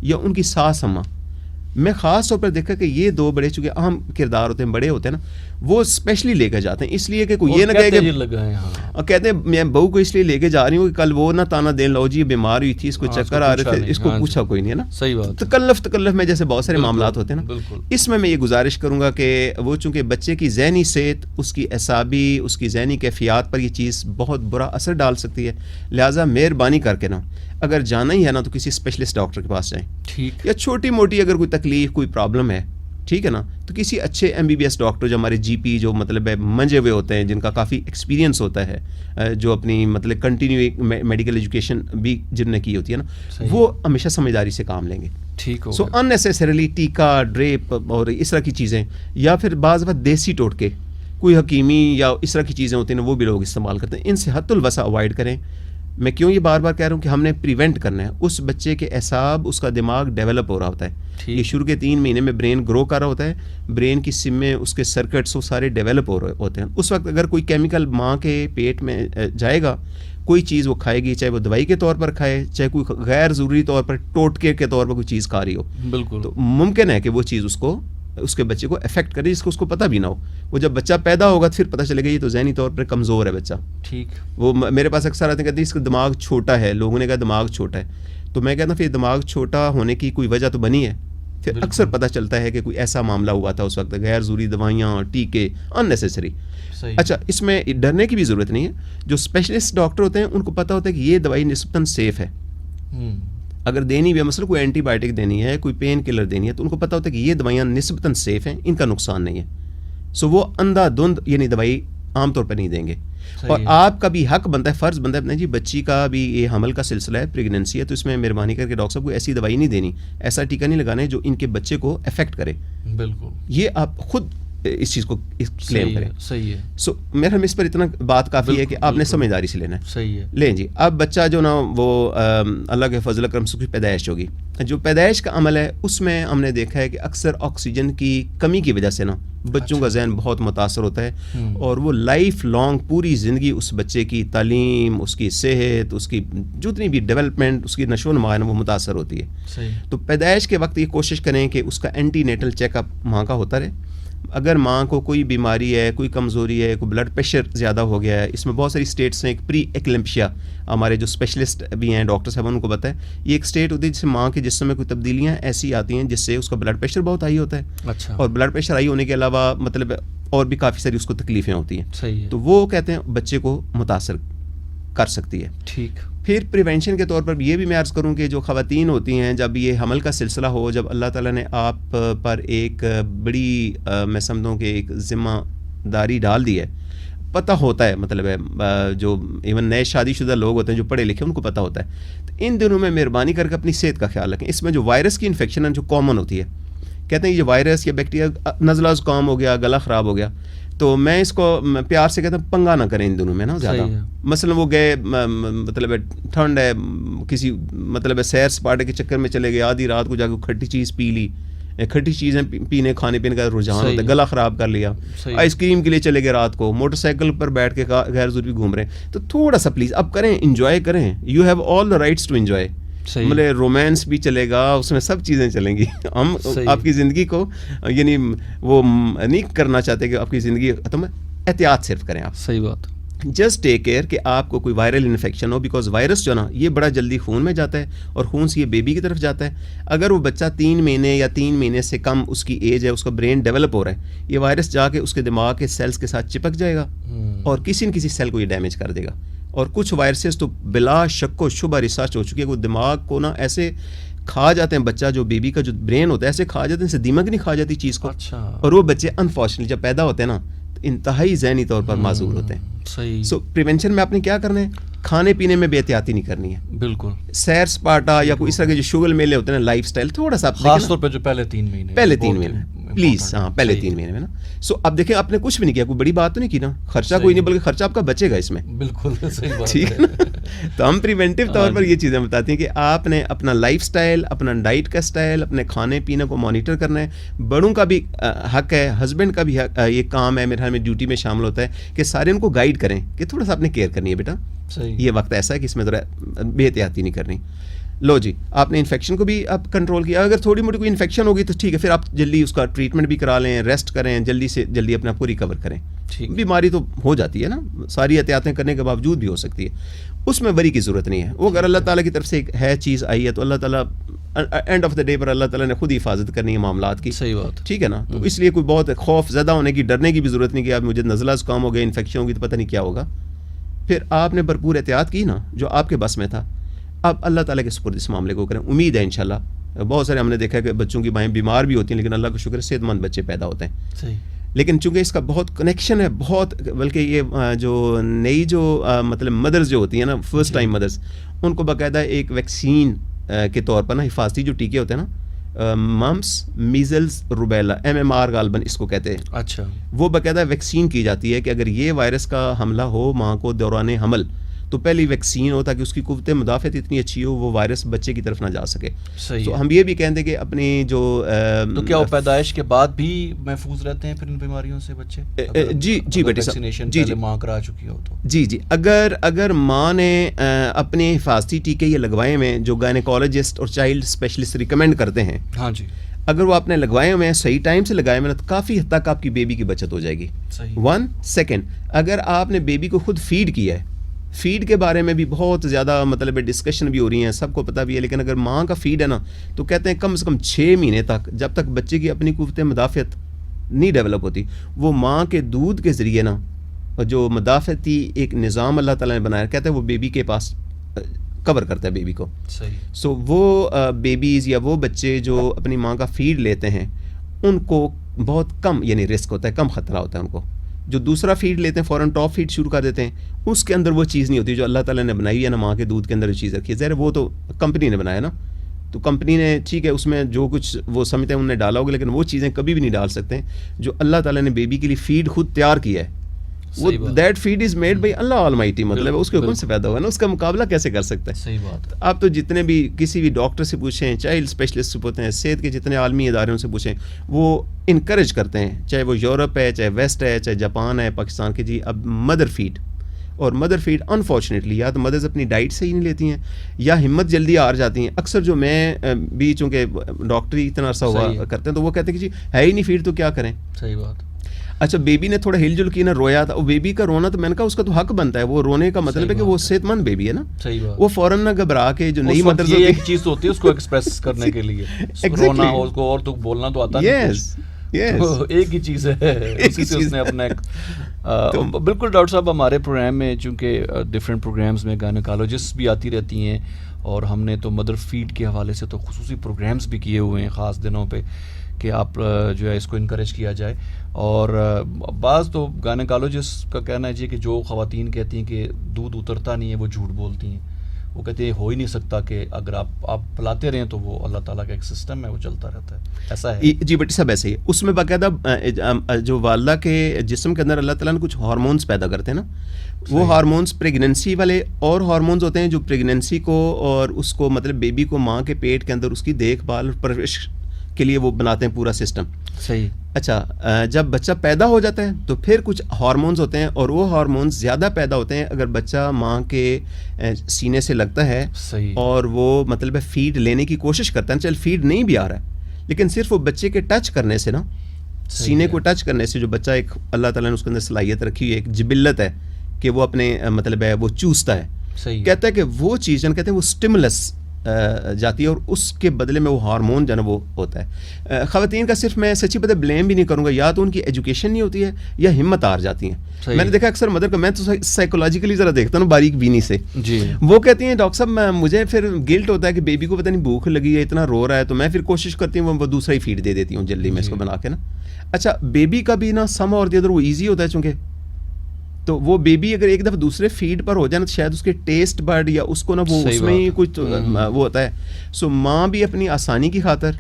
Speaker 2: یا ان کی ساس اماں, میں خاص طور پر دیکھا کہ یہ 2 بڑے چونکہ اہم کردار ہوتے ہیں, بڑے ہوتے ہیں نا, وہ اسپیشلی لے کے جاتے ہیں, اس لیے کہ کوئی یہ نہ کہے کہ کہتے ہیں میں بہو کو اس لیے لے کے جا رہی ہوں کہ کل وہ نہ تانا دین لو جی بیمار ہوئی تھی, اس کو چکر آ رہے تھے, اس کو پوچھا کوئی نہیں ہے نا.
Speaker 1: صحیح بات.
Speaker 2: تکلف میں جیسے بہت سارے معاملات ہوتے ہیں نا, اس میں یہ گزارش کروں گا کہ وہ چونکہ بچے کی ذہنی صحت, اس کی اعصابی, اس کی ذہنی کیفیات پر یہ چیز بہت برا اثر ڈال سکتی ہے, لہٰذا مہربانی کر کے نا اگر جانا ہی ہے نا تو کسی اسپیشلسٹ ڈاکٹر کے پاس جائیں, ٹھیک, یا چھوٹی موٹی اگر کوئی تکلیف کوئی پرابلم ہے, ٹھیک ہے نا, تو کسی اچھے MBBS ڈاکٹر جو ہمارے GP جو مطلب ہے منجے ہوئے ہوتے ہیں, جن کا کافی ایکسپیرینس ہوتا ہے, جو اپنی مطلب کنٹینیو میڈیکل ایجوکیشن بھی جن نے کی ہوتی ہے نا, وہ ہمیشہ سمجھداری سے کام لیں گے. ٹھیک. سو ان نیسیسریلی ٹیکا ڈریپ اور اس طرح کی چیزیں, یا پھر بعض وقت دیسی ٹوٹکے کوئی حکیمی یا اس طرح کی چیزیں ہوتی ہیں وہ بھی لوگ استعمال کرتے ہیں, ان سے حد الوسع اوائڈ کریں. میں کیوں یہ بار بار کہہ رہا ہوں کہ ہم نے پریونٹ کرنا ہے. اس بچے کے اعصاب, اس کا دماغ ڈیولپ ہو رہا ہوتا ہے, یہ شروع کے 3 مہینے میں برین گرو کر رہا ہوتا ہے, برین کی سمیں, اس کے سرکٹس وہ سارے ڈیولپ ہو رہے ہوتے ہیں. اس وقت اگر کوئی کیمیکل ماں کے پیٹ میں جائے گا, کوئی چیز وہ کھائے گی, چاہے وہ دوائی کے طور پر کھائے, چاہے کوئی غیر ضروری طور پر ٹوٹکے کے طور پر کوئی چیز کھا رہی ہو, بالکل, تو ممکن ہے کہ وہ چیز اس کے بچے کو افیکٹ کرے جس کو اس کو پتہ بھی نہ ہو. وہ جب بچہ پیدا ہوگا پھر پتہ چلے گا یہ تو ذہنی طور پر کمزور ہے بچہ. ٹھیک. وہ میرے پاس اکثر آتے ہیں کہتے ہیں اس کا دماغ چھوٹا ہے, لوگوں نے کہا دماغ چھوٹا ہے, تو میں کہتا ہوں پھر دماغ چھوٹا ہونے کی کوئی وجہ تو بنی ہے, پھر اکثر پتہ چلتا ہے کہ کوئی ایسا معاملہ ہوا تھا اس وقت, غیر ضروری دوائیاں, ٹیکے, ان نیسیسری. اچھا اس میں ڈرنے کی بھی ضرورت نہیں ہے. جو اسپیشلسٹ ڈاکٹر ہوتے ہیں ان کو پتہ ہوتا ہے کہ یہ دوائی نسبتاً سیف ہے, اگر دینی بھی ہے, مثلا کوئی اینٹی بائیوٹک دینی ہے, کوئی پین کلر دینی ہے, تو ان کو پتہ ہوتا ہے کہ یہ دوائیاں نسبتاً سیف ہیں, ان کا نقصان نہیں ہے. سو وہ اندھا دھند یعنی دوائی عام طور پر نہیں دیں گے. اور آپ کا بھی حق بنتا ہے, فرض بنتا ہے اپنا, جی بچی کا بھی یہ حمل کا سلسلہ ہے, پریگنینسی ہے, تو اس میں مہربانی کر کے ڈاکٹر صاحب کو ایسی دوائی نہیں دینی, ایسا ٹیکہ نہیں لگانا ہے جو ان کے بچے کو افیکٹ کرے. بالکل, یہ آپ خود اس چیز کو کلیم کریں. صحیح ہے. سو میرا ہم اس پر اتنا بات کافی ہے کہ آپ نے سمجھداری سے لینا ہے. صحیح ہے. لیں جی, اب بچہ جو نا وہ اللہ کے فضل کرم سے پیدائش ہوگی, جو پیدائش کا عمل ہے اس میں ہم نے دیکھا ہے کہ اکثر آکسیجن کی کمی کی وجہ سے نا بچوں کا ذہن بہت متاثر ہوتا ہے, اور وہ لائف لانگ پوری زندگی اس بچے کی تعلیم, اس کی صحت, اس کی جتنی بھی ڈیولپمنٹ, اس کی نشو و نما ہے وہ متاثر ہوتی ہے. تو پیدائش کے وقت یہ کوشش کریں کہ اس کا اینٹی نیٹل چیک اپ ماں کا ہوتا رہے. اگر ماں کو کوئی بیماری ہے, کوئی کمزوری ہے, کوئی بلڈ پریشر زیادہ ہو گیا ہے, اس میں بہت ساری اسٹیٹس ہیں. ایک پری ایکلیمپشیا, ہمارے جو اسپیشلسٹ بھی ہیں ڈاکٹر صاحب ان کو بتائیں, یہ ایک اسٹیٹ ہوتی ہے جس سے ماں کے جسم میں کوئی تبدیلیاں ایسی آتی ہیں جس سے اس کا بلڈ پریشر بہت ہائی ہوتا ہے. اچھا. اور بلڈ پریشر ہائی ہونے کے علاوہ مطلب اور بھی کافی ساری اس کو تکلیفیں ہوتی ہیں. صحیح ہے. تو وہ کہتے ہیں بچے کو متاثر کر سکتی ہے. ٹھیک. پھر پریونشن کے طور پر یہ بھی میں عرض کروں کہ جو خواتین ہوتی ہیں, جب یہ حمل کا سلسلہ ہو, جب اللہ تعالیٰ نے آپ پر ایک بڑی میں سمجھوں کہ ایک ذمہ داری ڈال دی ہے, پتہ ہوتا ہے مطلب ہے جو ایون نئے شادی شدہ لوگ ہوتے ہیں جو پڑھے لکھے, ان کو پتہ ہوتا ہے, تو ان دنوں میں مہربانی کر کے اپنی صحت کا خیال رکھیں. اس میں جو وائرس کی انفیکشن ہے جو کامن ہوتی ہے, کہتے ہیں یہ وائرس یا بیکٹیریا, نزلہ زکام ہو گیا, گلا خراب ہو گیا, تو میں اس کو پیار سے کہتا ہوں پنگا نہ کریں ان دنوں میں نا زیادہ. مثلا وہ گئے مطلب ٹھنڈ ہے, کسی مطلب سیر سپاٹے کے چکر میں چلے گئے, آدھی رات کو جا کے کھٹی چیز پی لی, کھٹی چیزیں پینے کھانے پینے کا رجحان ہوتا ہے, گلا خراب کر لیا, آئس کریم کے لیے چلے گئے رات کو, موٹر سائیکل پر بیٹھ کے غیر ضروری گھوم رہے ہیں, تو تھوڑا سا پلیز اب کریں, انجوائے کریں. You have all the rights to enjoy. مطلب رومانس بھی چلے گا, اس میں سب چیزیں چلیں گی. ہم آپ کی زندگی کو یعنی وہ نہیں کرنا چاہتے کہ آپ کی زندگی ختم ہے, احتیاط صرف کریں آپ. صحیح بات. جسٹ ٹیک کیئر کہ آپ کو کوئی viral infection who, because virus جو نا یہ بڑا جلدی خون میں جاتا ہے, اور خون سے یہ بیبی کی طرف جاتا ہے. اگر وہ بچہ 3 مہینے یا 3 مہینے سے کم اس کی ایج ہے, اس کا برین ڈیولپ ہو رہا ہے, یہ وائرس جا کے اس کے دماغ کے سیلز کے ساتھ چپک جائے گا, اور کسی نہ کسی سیل کو یہ ڈیمیج کر دے گا. اور کچھ وائرسز تو بلا شک و شبہ ریسرچ ہو چکی ہے, وہ دماغ کو نا ایسے کھا جاتے ہیں, بچہ جو بیبی کا جو برین ہوتا ہے ایسے کھا جاتے ہیں, جیسے دیمک نہیں کھا جاتی چیز کو. اور وہ بچے انفارچونیٹلی جب پیدا ہوتے ہیں نا انتہائی ذہنی طور پر معذور ہوتے ہیں.
Speaker 1: صحیح.
Speaker 2: سو پریونشن میں آپ نے کیا کرنا ہے, کھانے پینے میں بے احتیاطی نہیں کرنی ہے.
Speaker 1: بالکل.
Speaker 2: سیر سپاٹا یا کوئی اس طرح کے جو شگل میلے ہوتے ہیں, لائف سٹائل تھوڑا سا
Speaker 1: خاص طور پہ جو پہلے 3 مہینے
Speaker 2: پلیز, ہاں پہلے 3 مہینے میں نا. سو اب دیکھیں آپ نے کچھ بھی نہیں کیا, کوئی بڑی بات تو نہیں کی نا, خرچہ کوئی نہیں, بلکہ خرچہ آپ کا بچے گا اس میں.
Speaker 1: بالکل صحیح بات
Speaker 2: ٹھیک ہے نا. تو ہم پریونٹیو طور پر یہ چیزیں بتاتی ہیں کہ آپ نے اپنا لائف سٹائل, اپنا ڈائٹ کا سٹائل, اپنے کھانے پینے کو مانیٹر کرنا ہے. بڑوں کا بھی حق ہے, ہسبینڈ کا بھی یہ کام ہے, میرے خیال میں ڈیوٹی میں شامل ہوتا ہے کہ سارے ان کو گائیڈ کریں کہ تھوڑا سا آپ نے کیئر کرنی ہے بیٹا, یہ وقت ایسا ہے کہ اس میں ذرا بے احتیاطی نہیں کرنی. لو جی, آپ نے انفیکشن کو بھی آپ کنٹرول کیا. اگر تھوڑی موٹی کوئی انفیکشن ہوگی تو ٹھیک ہے, پھر آپ جلدی اس کا ٹریٹمنٹ بھی کرا لیں, ریسٹ کریں, جلدی سے جلدی اپنے آپ کو ریکور کریں. بیماری تو ہو جاتی ہے نا, ساری احتیاطیں کرنے کے باوجود بھی ہو سکتی ہے, اس میں وری کی ضرورت نہیں ہے. وہ اگر اللہ تعالیٰ کی طرف سے ایک ہے چیز آئی ہے تو اللہ تعالیٰ اینڈ آف دا ڈے پر اللہ تعالیٰ نے خود ہی حفاظت کرنی ہے معاملات کی.
Speaker 1: صحیح بات.
Speaker 2: ٹھیک ہے نا. تو اس لیے کوئی بہت خوف زدہ ہونے کی, ڈرنے کی بھی ضرورت نہیں کہ اب مجھے نزلہ زکام ہو گیا, انفیکشن ہوگی تو پتہ نہیں کیا ہوگا. پھر آپ نے بھرپور احتیاط کی نا جو آپ کے بس میں تھا, اب اللہ تعالیٰ کے سپرد اس معاملے کو کریں. امید ہے انشاءاللہ. بہت سارے ہم نے دیکھا ہے کہ بچوں کی مائیں بیمار بھی ہوتی ہیں, لیکن اللہ کا شکر ہے صحت مند بچے پیدا ہوتے ہیں.
Speaker 1: صحیح.
Speaker 2: لیکن چونکہ اس کا بہت کنیکشن ہے, بہت, بلکہ یہ جو نئی جو مطلب مدرز جو ہوتی ہیں نا, فرسٹ ٹائم مدرز, ان کو باقاعدہ ایک ویکسین کے طور پر نا, حفاظتی جو ٹیکے ہوتے ہیں نا, ممپس, میزلز, روبیلا, MMR غالباً اس کو کہتے ہیں.
Speaker 1: اچھا.
Speaker 2: وہ باقاعدہ ویکسین کی جاتی ہے کہ اگر یہ وائرس کا حملہ ہو ماں کو دوران حمل تو پہلی ویکسین ہو تاکہ اس کی قوت مدافعت اتنی اچھی ہو وہ وائرس بچے کی طرف نہ جا سکے. تو ہم یہ بھی کہتے ہیں کہ اپنی جو
Speaker 1: تو کیا وہ پیدائش کے بعد بھی محفوظ رہتے ہیں پھر ان بیماریوں سے بچے؟
Speaker 2: جی بیٹے صاحب,
Speaker 1: جی ماں کرا چکی ہو تو
Speaker 2: جی اگر ماں نے اپنے حفاظتی ٹیکے یہ لگوائے ہوئے جو گائنیکالوجسٹ اور چائلڈ اسپیشلسٹ ریکمینڈ کرتے ہیں,
Speaker 1: ہاں جی,
Speaker 2: اگر وہ آپ نے لگوائے ہوئے ہیں, صحیح ٹائم سے لگائے ہوئے ہیں, تو کافی حد تک آپ کی بیبی کی بچت ہو جائے گی. 1 سیکنڈ, اگر آپ نے بیبی کو خود فیڈ کیا ہے, فیڈ کے بارے میں بھی بہت زیادہ مطلب ڈسکشن بھی ہو رہی ہیں, سب کو پتہ بھی ہے, لیکن اگر ماں کا فیڈ ہے نا تو کہتے ہیں کم سے کم 6 مہینے تک, جب تک بچے کی اپنی قوت مدافعت نہیں ڈیولپ ہوتی, وہ ماں کے دودھ کے ذریعے نا جو مدافعتی ایک نظام اللہ تعالیٰ نے بنایا, کہتے ہیں وہ بیبی کے پاس کور کرتا ہے بیبی کو. سو وہ بیبیز یا وہ بچے جو اپنی ماں کا فیڈ لیتے ہیں ان کو بہت کم یعنی رسک ہوتا ہے, کم خطرہ ہوتا ہے ان کو. جو دوسرا فیڈ لیتے ہیں فوراً ٹاپ فیڈ شروع کر دیتے ہیں, اس کے اندر وہ چیز نہیں ہوتی جو اللہ تعالیٰ نے بنائی ہے نا, ماں کے دودھ کے اندر جو چیز رکھی ہے. ظاہر وہ تو کمپنی نے بنایا نا, تو کمپنی نے ٹھیک ہے اس میں جو کچھ وہ سمجھتے ہیں انہوں نے ڈالا ہوگا, لیکن وہ چیزیں کبھی بھی نہیں ڈال سکتے جو اللہ تعالیٰ نے بیبی کے لیے فیڈ خود تیار کیا ہے. وہ that feed is made by Allah almighty, مطلب اس کے حکم سے پیدا ہوا نا, اس کا مقابلہ کیسے کر سکتا ہے.
Speaker 1: صحیح بات.
Speaker 2: آپ تو جتنے بھی کسی بھی ڈاکٹر سے پوچھیں, چائلڈ اسپیشلسٹ سے پوچھیں, صحت کے جتنے عالمی اداروں سے پوچھیں, وہ انکریج کرتے ہیں, چاہے وہ یورپ ہے, چاہے ویسٹ ہے, چاہے جاپان ہے, پاکستان کے, جی اب مدر فیڈ. اور مدر فیڈ انفارچونیٹلی یا تو مدرز اپنی ڈائٹ سے ہی نہیں لیتی ہیں یا ہمت جلدی ہار جاتی ہیں. اکثر جو میں بھی چونکہ ڈاکٹری اتنا عرصہ ہوا کرتے ہیں تو وہ کہتے ہیں کہ جی ہے ہی نہیں فیڈ تو کیا کریں.
Speaker 1: صحیح بات.
Speaker 2: اچھا بیبی نے تھوڑا ہل جل کی نا, رویا تھا, وہ بیبی کا رونا تو میں نے کہا اس کا تو حق بنتا ہے, وہ رونے کا مطلب ہے کہ وہ صحت مند بیبی ہے نا. وہ فوراً نہ گھبرا کے جو نئی مدرز
Speaker 1: ہوتی ہے ایک چیز ہوتی ہے اس کو ایکسپریس کرنے کے لیے, رونا ہو اس کو, اور تو بولنا تو آتا نہیں, ایک ہی چیز ہے, اسی سے اس نے اپنا بالکل. ڈاکٹر صاحب ہمارے پروگرام میں چونکہ ڈفرینٹ پروگرامز میں گائنیکالوجسٹ بھی آتی رہتی ہیں, اور ہم نے تو مدر فیڈ کے حوالے سے تو خصوصی پروگرامز بھی کیے ہوئے ہیں خاص دنوں پہ کہ آپ جو ہے اس کو انکریج کیا جائے. اور بعض تو گائنیکالوجسٹ کا کہنا ہے جی کہ جو خواتین کہتی ہیں کہ دودھ اترتا نہیں ہے وہ جھوٹ بولتی ہیں. وہ کہتے ہیں ہو ہی نہیں سکتا کہ اگر آپ پلاتے رہیں تو وہ اللہ تعالیٰ کا ایک سسٹم ہے وہ چلتا رہتا ہے, ایسا ہے.
Speaker 2: جی بٹی صاحب ایسے ہی اس میں باقاعدہ جو والدہ کے جسم کے اندر اللہ تعالیٰ نے کچھ ہارمونز پیدا کرتے ہیں نا, وہ ہارمونز پریگننسی والے اور ہارمونز ہوتے ہیں جو پریگننسی کو اور اس کو مطلب بیبی کو ماں کے پیٹ کے اندر اس کی دیکھ بھال اور پرورش کے لیے وہ بناتے ہیں پورا سسٹم.
Speaker 1: صحیح.
Speaker 2: اچھا جب بچہ پیدا ہو جاتا ہے تو پھر کچھ ہارمونز ہوتے ہیں اور وہ ہارمونز زیادہ پیدا ہوتے ہیں اگر بچہ ماں کے سینے سے لگتا ہے.
Speaker 1: صحیح.
Speaker 2: اور وہ مطلب فیڈ لینے کی کوشش کرتا ہے, چل فیڈ نہیں بھی آ رہا ہے لیکن صرف وہ بچے کے ٹچ کرنے سے نا, سینے کو ٹچ کرنے سے, جو بچہ ایک اللہ تعالیٰ نے اس کے اندر صلاحیت رکھی ہوئی ہے, ایک جبلت ہے کہ وہ اپنے مطلب ہے وہ چوستا ہے.
Speaker 1: صحیح.
Speaker 2: کہتا ہے کہ وہ چیز کہتے ہیں وہ اسٹیمولس جاتی ہے اور اس کے بدلے میں وہ ہارمون جو ہے نا وہ ہوتا ہے. خواتین کا صرف میں سچی بات ہے بلیم بھی نہیں کروں گا, یا تو ان کی ایجوکیشن نہیں ہوتی ہے یا ہمت ہار جاتی ہیں. میں نے دیکھا اکثر مدر کا, میں تو سائیکولوجیکلی ذرا دیکھتا ہوں باریک بینی سے, وہ کہتی ہیں ڈاکٹر صاحب مجھے پھر گلٹ ہوتا ہے کہ بیبی کو پتہ نہیں بھوک لگی ہے, اتنا رو رہا ہے, تو میں پھر کوشش کرتی ہوں وہ دوسرا ہی فیڈ دے دیتی ہوں جلدی میں اس کو بنا کے نا. اچھا بیبی کا بھی نا سم اور دی ادر وہ ایزی ہوتا ہے چونکہ, تو وہ بیبی اگر ایک دفعہ دوسرے فیڈ پر ہو جائے نا تو شاید اس کے ٹیسٹ برڈ یا اس کو نا وہ اس میں ہی کچھ وہ ہوتا ہے. سو ماں بھی اپنی آسانی کی خاطر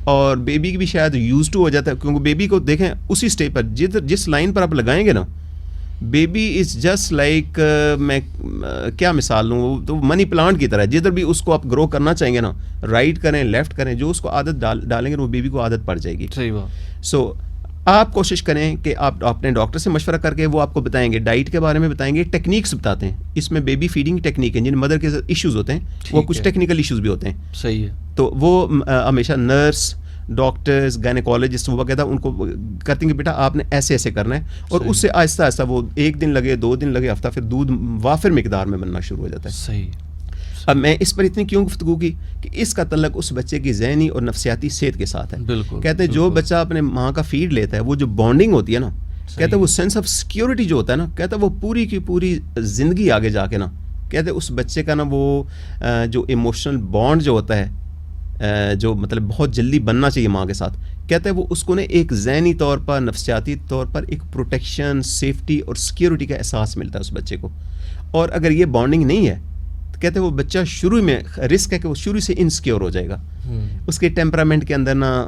Speaker 2: اور بیبی کی بھی شاید یوز ٹو ہو جاتا ہے, کیونکہ بیبی کو دیکھیں اسی اسٹیج پر جس لائن پر آپ لگائیں گے نا, بیبی از جسٹ لائک, میں کیا مثال لوں, تو منی پلانٹ کی طرح ہے. جدھر بھی اس کو آپ گرو کرنا چاہیں گے نا, رائٹ کریں لیفٹ کریں, جو اس کو عادت ڈالیں گے وہ بیبی کو عادت پڑ جائے گی.
Speaker 1: صحیح بات.
Speaker 2: سو آپ کوشش کریں کہ آپ اپنے ڈاکٹر سے مشورہ کر کے وہ آپ کو بتائیں گے, ڈائٹ کے بارے میں بتائیں گے, ٹیکنیکس بتاتے ہیں. اس میں بیبی فیڈنگ ٹیکنیک ہے, جن مدر کے ایشوز ہوتے ہیں وہ کچھ ٹیکنیکل ایشوز بھی ہوتے ہیں.
Speaker 1: صحیح ہے.
Speaker 2: تو وہ ہمیشہ نرس, ڈاکٹرز, گائنیکالوجسٹ وہ وغیرہ ان کو کہتے ہیں کہ بیٹا آپ نے ایسے ایسے کرنا ہے, اور اس سے آہستہ آہستہ وہ 1 دن لگے, 2 دن لگے, ہفتہ, پھر دودھ وافر مقدار میں بننا شروع ہو جاتا ہے.
Speaker 1: صحیح.
Speaker 2: اب میں اس پر اتنی کیوں گفتگو کی کہ اس کا تعلق اس بچے کی ذہنی اور نفسیاتی صحت کے ساتھ ہے.
Speaker 1: بالکل.
Speaker 2: کہتے ہیں جو بچہ اپنے ماں کا فیڈ لیتا ہے, وہ جو بانڈنگ ہوتی ہے نا, کہتے ہیں وہ سینس آف سیکیورٹی جو ہوتا ہے نا, کہتے ہیں وہ پوری کی پوری زندگی آگے جا کے نا, کہتے ہیں اس بچے کا نا وہ جو ایموشنل بانڈ جو ہوتا ہے, جو مطلب بہت جلدی بننا چاہیے ماں کے ساتھ, کہتے ہیں وہ اس کو نا ایک ذہنی طور پر, نفسیاتی طور پر ایک پروٹیکشن, سیفٹی اور سیکیورٹی کا احساس ملتا ہے اس بچے کو. اور اگر یہ بانڈنگ نہیں ہے تو کہتے ہیں وہ بچہ شروع میں رسک ہے کہ وہ شروع سے انسیکیور ہو جائے گا. اس کے ٹیمپرامنٹ کے اندر نا,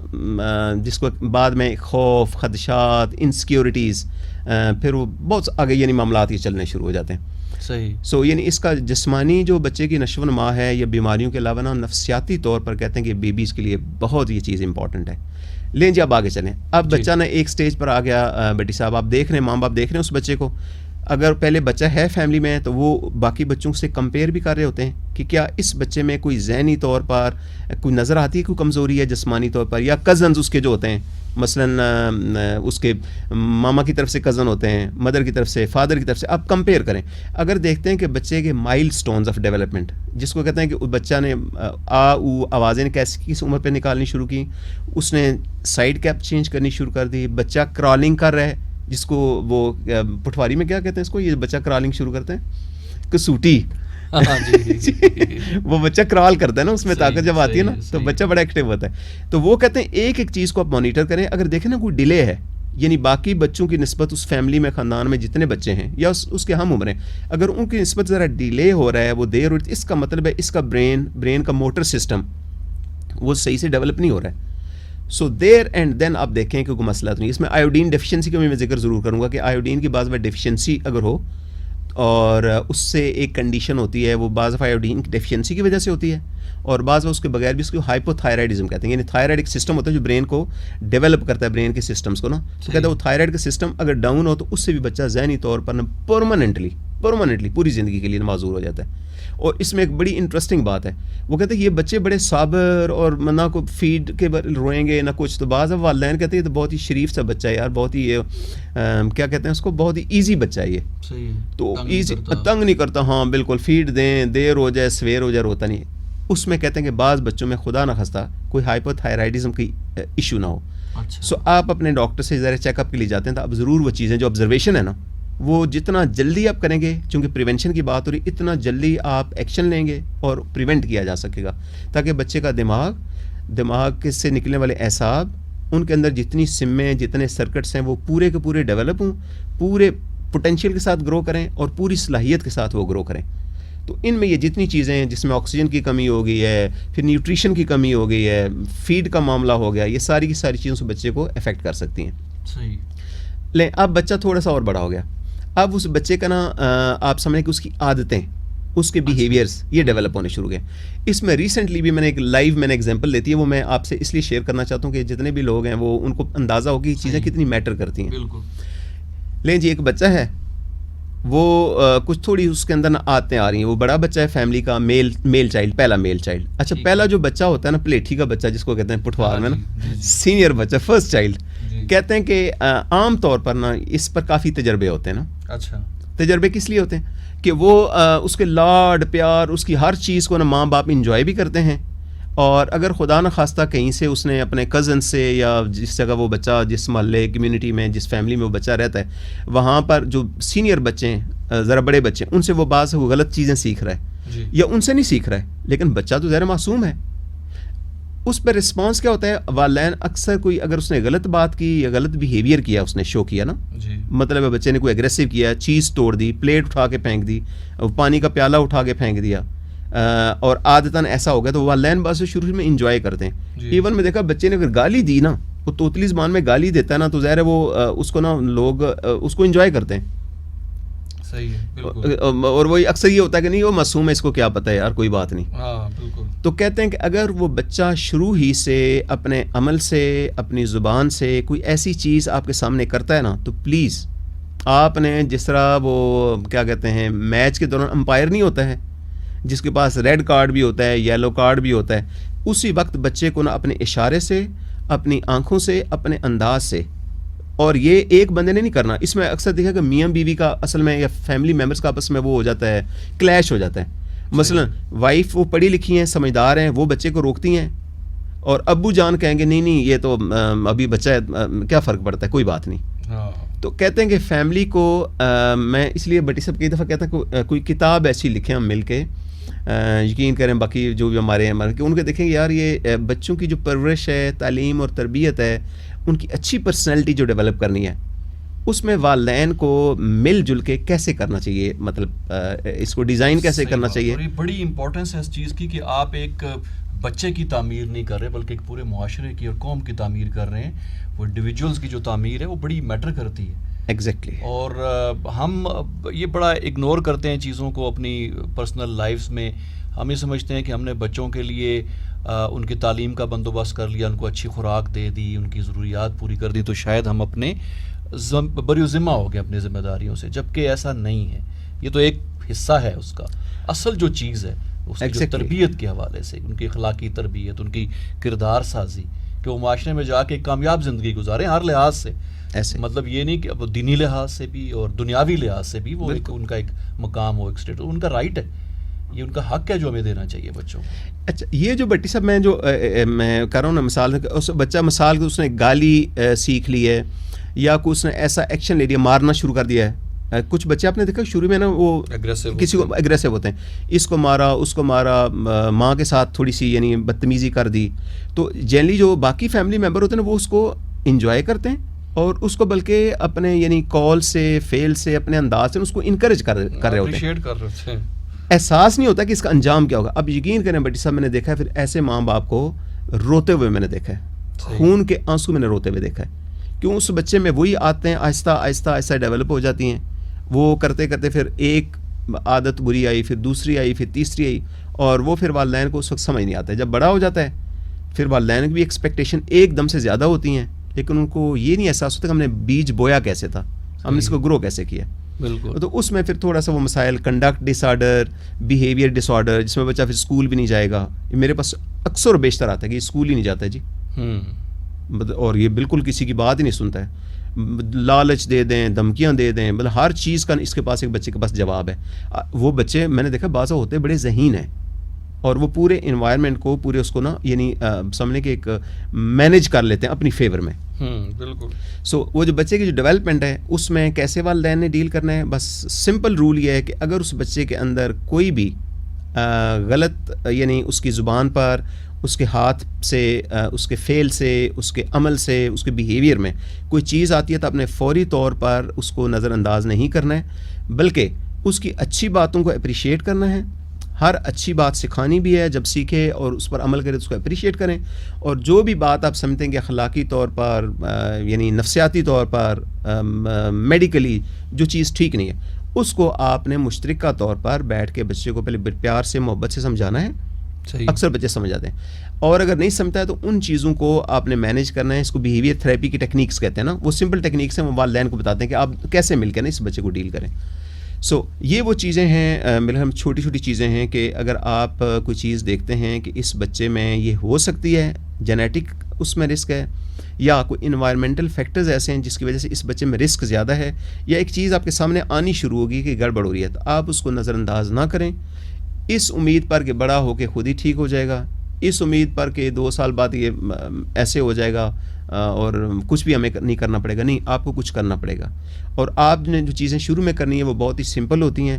Speaker 2: جس کو بعد میں خوف, خدشات, انسیکیورٹیز, پھر وہ بہت آگے یعنی معاملات یہ چلنے شروع ہو جاتے ہیں.
Speaker 1: صحیح.
Speaker 2: سو یعنی اس کا جسمانی جو بچے کی نشو و نما ہے یا بیماریوں کے علاوہ نا, نفسیاتی طور پر کہتے ہیں کہ بیبیز کے لیے بہت یہ چیز امپورٹنٹ ہے. لیں جی اب آگے چلیں. اب بچہ نا ایک سٹیج پر آ گیا, بیٹی صاحب آپ دیکھ رہے ہیں, ماں باپ دیکھ رہے ہیں اس بچے کو. اگر پہلے بچہ ہے فیملی میں تو وہ باقی بچوں سے کمپیئر بھی کر رہے ہوتے ہیں کہ کیا اس بچے میں کوئی ذہنی طور پر کوئی نظر آتی ہے, کوئی کمزوری ہے جسمانی طور پر, یا کزنز اس کے جو ہوتے ہیں, مثلا اس کے ماما کی طرف سے کزن ہوتے ہیں, مدر کی طرف سے, فادر کی طرف سے. آپ کمپیئر کریں. اگر دیکھتے ہیں کہ بچے کے مائل سٹونز آف ڈیولپمنٹ, جس کو کہتے ہیں کہ بچہ نے او آوازیں کیسی کس عمر پہ نکالنی شروع کی, اس نے سائڈ کیپ چینج کرنی شروع کر دی, بچہ کرالنگ کر رہا ہے, جس کو وہ پٹواری میں کیا کہتے ہیں اس کو, یہ بچہ کرالنگ شروع کرتے ہیں, کسوٹی, وہ بچہ کرال کرتا ہے نا, اس میں طاقت جب آتی ہے نا تو بچہ بڑا ایکٹیو ہوتا ہے. تو وہ کہتے ہیں ایک ایک چیز کو آپ مانیٹر کریں. اگر دیکھیں نا کوئی ڈیلے ہے, یعنی باقی بچوں کی نسبت اس فیملی میں, خاندان میں جتنے بچے ہیں یا اس کے ہم عمر ہیں, اگر ان کی نسبت ذرا ڈیلے ہو رہا ہے, وہ دیر ہو رہی ہے, اس کا مطلب ہے اس کا برین کا موٹر سسٹم وہ صحیح سے ڈیولپ نہیں ہو رہا ہے. سو دیر اینڈ دین آپ دیکھیں کہ کوئی مسئلہ تو نہیں. اس میں آیوڈین ڈیفیشنسی کا بھی میں ذکر ضرور کروں گا کہ آیوڈین کی بعض ڈیفیشنسی اگر ہو, اور اس سے ایک کنڈیشن ہوتی ہے, وہ بعض دفعہ آیوڈین کی ڈیفیشنسی کی وجہ سے ہوتی ہے, اور بعض اس کے بغیر بھی اس کو ہائپوتھائرائڈزم کہتے ہیں. یعنی تھائرائڈ ایک سسٹم ہوتا ہے جو برین کو ڈیولپ کرتا ہے, برین کے سسٹمس کو نا, تو کہتے ہیں وہ تھائرائڈ کا سسٹم اگر ڈاؤن ہو تو اس سے بھی بچہ ذہنی طور پر پرماننٹلی پوری زندگی کے لیے معذور ہو جاتا ہے. اور اس میں ایک بڑی انٹرسٹنگ بات ہے, وہ کہتے ہیں یہ بچے بڑے صابر اور نہ کو فیڈ کے روئیں گے نہ کچھ, تو بعض والدین کہتے ہیں یہ تو بہت ہی شریف سا بچہ ہے یار, بہت ہی کیا کہتے ہیں اس کو, بہت ہی ایزی بچہ ہے یہ, تو ایزی, تنگ نہیں کرتا. ہاں بالکل, فیڈ دیں, دیر ہو جائے سویر ہو جائے, روتا نہیں. اس میں کہتے ہیں کہ بعض بچوں میں خدا نہ خواستہ کوئی ہائپوتھائرائڈزم کی ایشو نہ ہو. سو آپ اپنے ڈاکٹر سے ذرا چیک اپ کے لیے جاتے ہیں تو اب ضرور وہ چیزیں جو آبزرویشن ہے نا, وہ جتنا جلدی آپ کریں گے, چونکہ پریونشن کی بات ہو رہی, اتنا جلدی آپ ایکشن لیں گے اور پریونٹ کیا جا سکے گا, تاکہ بچے کا دماغ سے نکلنے والے اعصاب, ان کے اندر جتنی سمیں, جتنے سرکٹس ہیں, وہ پورے کے پورے ڈیولپ ہوں, پورے پوٹینشیل کے ساتھ گرو کریں اور پوری صلاحیت کے ساتھ وہ گرو کریں. تو ان میں یہ جتنی چیزیں ہیں, جس میں آکسیجن کی کمی ہو گئی ہے, پھر نیوٹریشن کی کمی ہو گئی ہے, فیڈ کا معاملہ ہو گیا, یہ ساری کی ساری چیزوں سے بچے کو افیکٹ کر سکتی ہیں.
Speaker 1: صحیح.
Speaker 2: لیں اب بچہ تھوڑا سا اور بڑا ہو گیا, اب اس بچے کا نا آپ سمجھیں کہ اس کی عادتیں, اس کے بیہیویئرس یہ ڈیولپ ہونے شروع گئے. اس میں ریسنٹلی بھی میں نے ایک لائیو ایگزامپل لیتی ہے, وہ میں آپ سے اس لیے شیئر کرنا چاہتا ہوں کہ جتنے بھی لوگ ہیں وہ ان کو اندازہ ہو کہ یہ چیزیں کتنی میٹر کرتی ہیں.
Speaker 1: بالکل.
Speaker 2: لیں جی, ایک بچہ ہے, وہ کچھ تھوڑی اس کے اندر نا عادتیں آ رہی ہیں. وہ بڑا بچہ ہے فیملی کا, میل چائلڈ, پہلا میل چائلڈ. اچھا, پہلا جو بچہ ہوتا ہے نا پلیٹھی کا بچہ, جس کو کہتے ہیں پٹھوار میں نا, سینئر بچہ, فرسٹ چائلڈ, کہتے ہیں کہ عام طور پر نا اس پر کافی تجربے ہوتے ہیں نا.
Speaker 1: اچھا.
Speaker 2: تجربے کس لیے ہوتے ہیں کہ وہ اس کے لاڈ پیار اس کی ہر چیز کو نا ماں باپ انجوائے بھی کرتے ہیں. اور اگر خدا نہ خواستہ کہیں سے اس نے اپنے کزن سے یا جس جگہ وہ بچہ جس محلے کمیونٹی میں جس فیملی میں وہ بچہ رہتا ہے وہاں پر جو سینئر بچے ہیں ذرا بڑے بچے ہیں ان سے وہ بعض وہ غلط چیزیں سیکھ رہا ہے یا ان سے نہیں سیکھ رہا ہے, لیکن بچہ تو ظاہر معصوم ہے. اس پہ رسپانس کیا ہوتا ہے, والدین اکثر کوئی اگر اس نے غلط بات کی یا غلط بیہیویئر کیا اس نے شو کیا نا, مطلب بچے نے کوئی اگریسو کیا, چیز توڑ دی, پلیٹ اٹھا کے پھینک دی, پانی کا پیالہ اٹھا کے پھینک دیا, اور عادتاً ایسا ہو گیا تو والدین بعض شروع میں انجوائے کرتے ہیں. ایون میں دیکھا بچے نے اگر گالی دی نا, وہ توتلی زبان میں گالی دیتا ہے نا, تو ظاہر ہے وہ اس کو نا لوگ اس کو انجوائے کرتے ہیں.
Speaker 1: صحیح ہے, بالکل.
Speaker 2: اور وہی اکثر یہ ہوتا ہے کہ نہیں وہ معصوم ہے, اس کو کیا پتہ ہے یار, کوئی بات نہیں.
Speaker 1: ہاں بالکل. تو
Speaker 2: کہتے ہیں کہ اگر وہ بچہ شروع ہی سے اپنے عمل سے اپنی زبان سے کوئی ایسی چیز آپ کے سامنے کرتا ہے نا, تو پلیز آپ نے جس طرح وہ کیا کہتے ہیں میچ کے دوران امپائر نہیں ہوتا ہے جس کے پاس ریڈ کارڈ بھی ہوتا ہے, یلو کارڈ بھی ہوتا ہے, اسی وقت بچے کو نا اپنے اشارے سے, اپنی آنکھوں سے, اپنے انداز سے, اور یہ ایک بندے نے نہیں کرنا. اس میں اکثر دیکھا کہ میاں بیوی کا اصل میں یا فیملی ممبرس کا آپس میں وہ ہو جاتا ہے, کلیش ہو جاتا ہے. مثلا وائف وہ پڑھی لکھی ہیں, سمجھدار ہیں, وہ بچے کو روکتی ہیں, اور ابو جان کہیں گے نہیں نہیں یہ تو ابھی بچہ ہے, کیا فرق پڑتا ہے, کوئی بات نہیں. تو کہتے ہیں کہ فیملی کو میں اس لیے بٹی صاحب کئی دفعہ کہتا ہوں کہ کوئی کتاب ایسی لکھیں ہم مل کے, یقین کریں باقی جو بھی ہمارے ہیں کہ ان کے دیکھیں یار یہ بچوں کی جو پرورش ہے, تعلیم اور تربیت ہے, ان کی اچھی پرسنالٹی جو ڈیولپ کرنی ہے, اس میں والدین کو مل جل کے کیسے کرنا چاہیے, مطلب اس کو ڈیزائن کیسے کرنا چاہیے.
Speaker 1: بڑی امپورٹنس ہے اس چیز کی کہ آپ ایک بچے کی تعمیر نہیں کر رہے بلکہ ایک پورے معاشرے کی اور قوم کی تعمیر کر رہے ہیں. وہ انڈیویجولز کی جو تعمیر ہے وہ بڑی میٹر کرتی ہے.
Speaker 2: ایگزیکٹلی.
Speaker 1: اور ہم یہ بڑا اگنور کرتے ہیں چیزوں کو اپنی پرسنل لائفز میں. ہم یہ سمجھتے ہیں کہ ہم نے بچوں کے لیے ان کی تعلیم کا بندوبست کر لیا, ان کو اچھی خوراک دے دی, ان کی ضروریات پوری کر دی, تو شاید ہم اپنے بری ذمہ ہو گئے اپنی ذمہ داریوں سے, جبکہ ایسا نہیں ہے. یہ تو ایک حصہ ہے اس کا. اصل جو چیز ہے اس کی جو تربیت کے حوالے سے, ان کی اخلاقی تربیت, ان کی کردار سازی, کہ وہ معاشرے میں جا کے ایک کامیاب زندگی گزاریں ہر لحاظ سے. ایسے مطلب یہ نہیں کہ اب دینی لحاظ سے بھی اور دنیاوی لحاظ سے بھی وہ ان کا ایک مقام ہو, ایک اسٹیٹس, ان کا رائٹ ہے, یہ ان کا حق ہے جو ہمیں دینا چاہیے بچوں کو.
Speaker 2: اچھا یہ جو بٹی صاحب میں جو میں کر رہا ہوں نا مثال, اس بچہ مثال اس نے گالی سیکھ لی ہے یا کوئی اس نے ایسا ایکشن لے لیا, مارنا شروع کر دیا ہے. کچھ بچے آپ نے دیکھا شروع میں نا وہ کسی کو اگریسو ہوتے ہیں, اس کو مارا, اس کو مارا, ماں کے ساتھ تھوڑی سی یعنی بدتمیزی کر دی, تو جنرلی جو باقی فیملی ممبر ہوتے ہیں نا وہ اس کو انجوائے کرتے ہیں اور اس کو بلکہ اپنے یعنی کال سے, فیل سے, اپنے انداز سے اس کو انکریج کر رہے ہوتے ہیں. احساس نہیں ہوتا کہ اس کا انجام کیا ہوگا. اب یقین کریں بٹی صاحب میں نے دیکھا ہے پھر ایسے ماں باپ کو روتے ہوئے میں نے دیکھا ہے, خون کے آنسو میں نے روتے ہوئے دیکھا ہے. کیوں اس بچے میں وہی آتے ہیں آہستہ آہستہ آہستہ ڈیولپ ہو جاتی ہیں. وہ کرتے کرتے پھر ایک عادت بری آئی, پھر دوسری آئی, پھر تیسری آئی, اور وہ پھر والدین کو اس وقت سمجھ نہیں آتا ہے. جب بڑا ہو جاتا ہے پھر والدین کی بھی ایکسپیکٹیشن ایک دم سے زیادہ ہوتی ہیں, لیکن ان کو یہ نہیں احساس ہوتا کہ ہم نے بیج بویا کیسے تھا, ہم نے اس کو گرو کیسے کیا. بالکل. تو اس میں پھر تھوڑا سا وہ مسائل, کنڈکٹ ڈس آرڈر, بیہیویئر ڈس آرڈر, جس میں بچہ پھر اسکول بھی نہیں جائے گا. میرے پاس اکثر و بیشتر آتا ہے کہ اسکول ہی نہیں جاتا ہے جی, اور یہ بالکل کسی کی بات ہی نہیں سنتا ہے. لالچ دے دیں, دھمکیاں دے دیں, مطلب ہر چیز کا اس کے پاس ایک بچے کے پاس جواب ہے. وہ بچے میں نے دیکھا بعض ہوتے بڑے ذہین ہیں اور وہ پورے انوائرمنٹ کو پورے اس کو نا یعنی سمجھنے کے ایک مینیج کر لیتے ہیں اپنی فیور میں. بالکل. سو وہ جو بچے کی جو ڈیولپمنٹ ہے اس میں کیسے والدین نے ڈیل کرنا ہے, بس سمپل رول یہ ہے کہ اگر اس بچے کے اندر کوئی بھی غلط یعنی اس کی زبان پر, اس کے ہاتھ سے, اس کے فعل سے, اس کے عمل سے, اس کے بیہیویئر میں کوئی چیز آتی ہے تو اپنے فوری طور پر اس کو نظر انداز نہیں کرنا ہے, بلکہ اس کی اچھی باتوں کو اپریشیٹ کرنا ہے. ہر اچھی بات سکھانی بھی ہے, جب سیکھے اور اس پر عمل کرے تو اس کو اپریشیٹ کریں. اور جو بھی بات آپ سمجھتے ہیں کہ اخلاقی طور پر یعنی نفسیاتی طور پر میڈیکلی جو چیز ٹھیک نہیں ہے, اس کو آپ نے مشترکہ طور پر بیٹھ کے بچے کو پہلے پیار سے, محبت سے سمجھانا ہے. اکثر بچے سمجھ جاتے ہیں, اور اگر نہیں سمجھتا ہے تو ان چیزوں کو آپ نے مینیج کرنا ہے. اس کو بیہیویئر تھراپی کی ٹیکنیکس کہتے ہیں نا, وہ سمپل ٹیکنیکس ہیں, وہ والدین کو بتاتے ہیں کہ آپ کیسے مل کے نا اس بچے کو ڈیل کریں. سو یہ وہ چیزیں ہیں, میرے ہم چھوٹی چھوٹی چیزیں ہیں کہ اگر آپ کوئی چیز دیکھتے ہیں کہ اس بچے میں یہ ہو سکتی ہے, جینیٹک اس میں رسک ہے، یا کوئی انوائرمنٹل فیکٹرز ایسے ہیں جس کی وجہ سے اس بچے میں رسک زیادہ ہے، یا ایک چیز آپ کے سامنے آنی شروع ہوگی کہ گڑبڑ ہو رہی ہے، تو آپ اس کو نظر انداز نہ کریں اس امید پر کہ بڑا ہو کے خود ہی ٹھیک ہو جائے گا، اس امید پر کہ 2 سال بعد یہ ایسے ہو جائے گا اور کچھ بھی ہمیں نہیں کرنا پڑے گا. نہیں، آپ کو کچھ کرنا پڑے گا. اور آپ نے جو چیزیں شروع میں کرنی ہیں وہ بہت ہی سمپل ہوتی ہیں،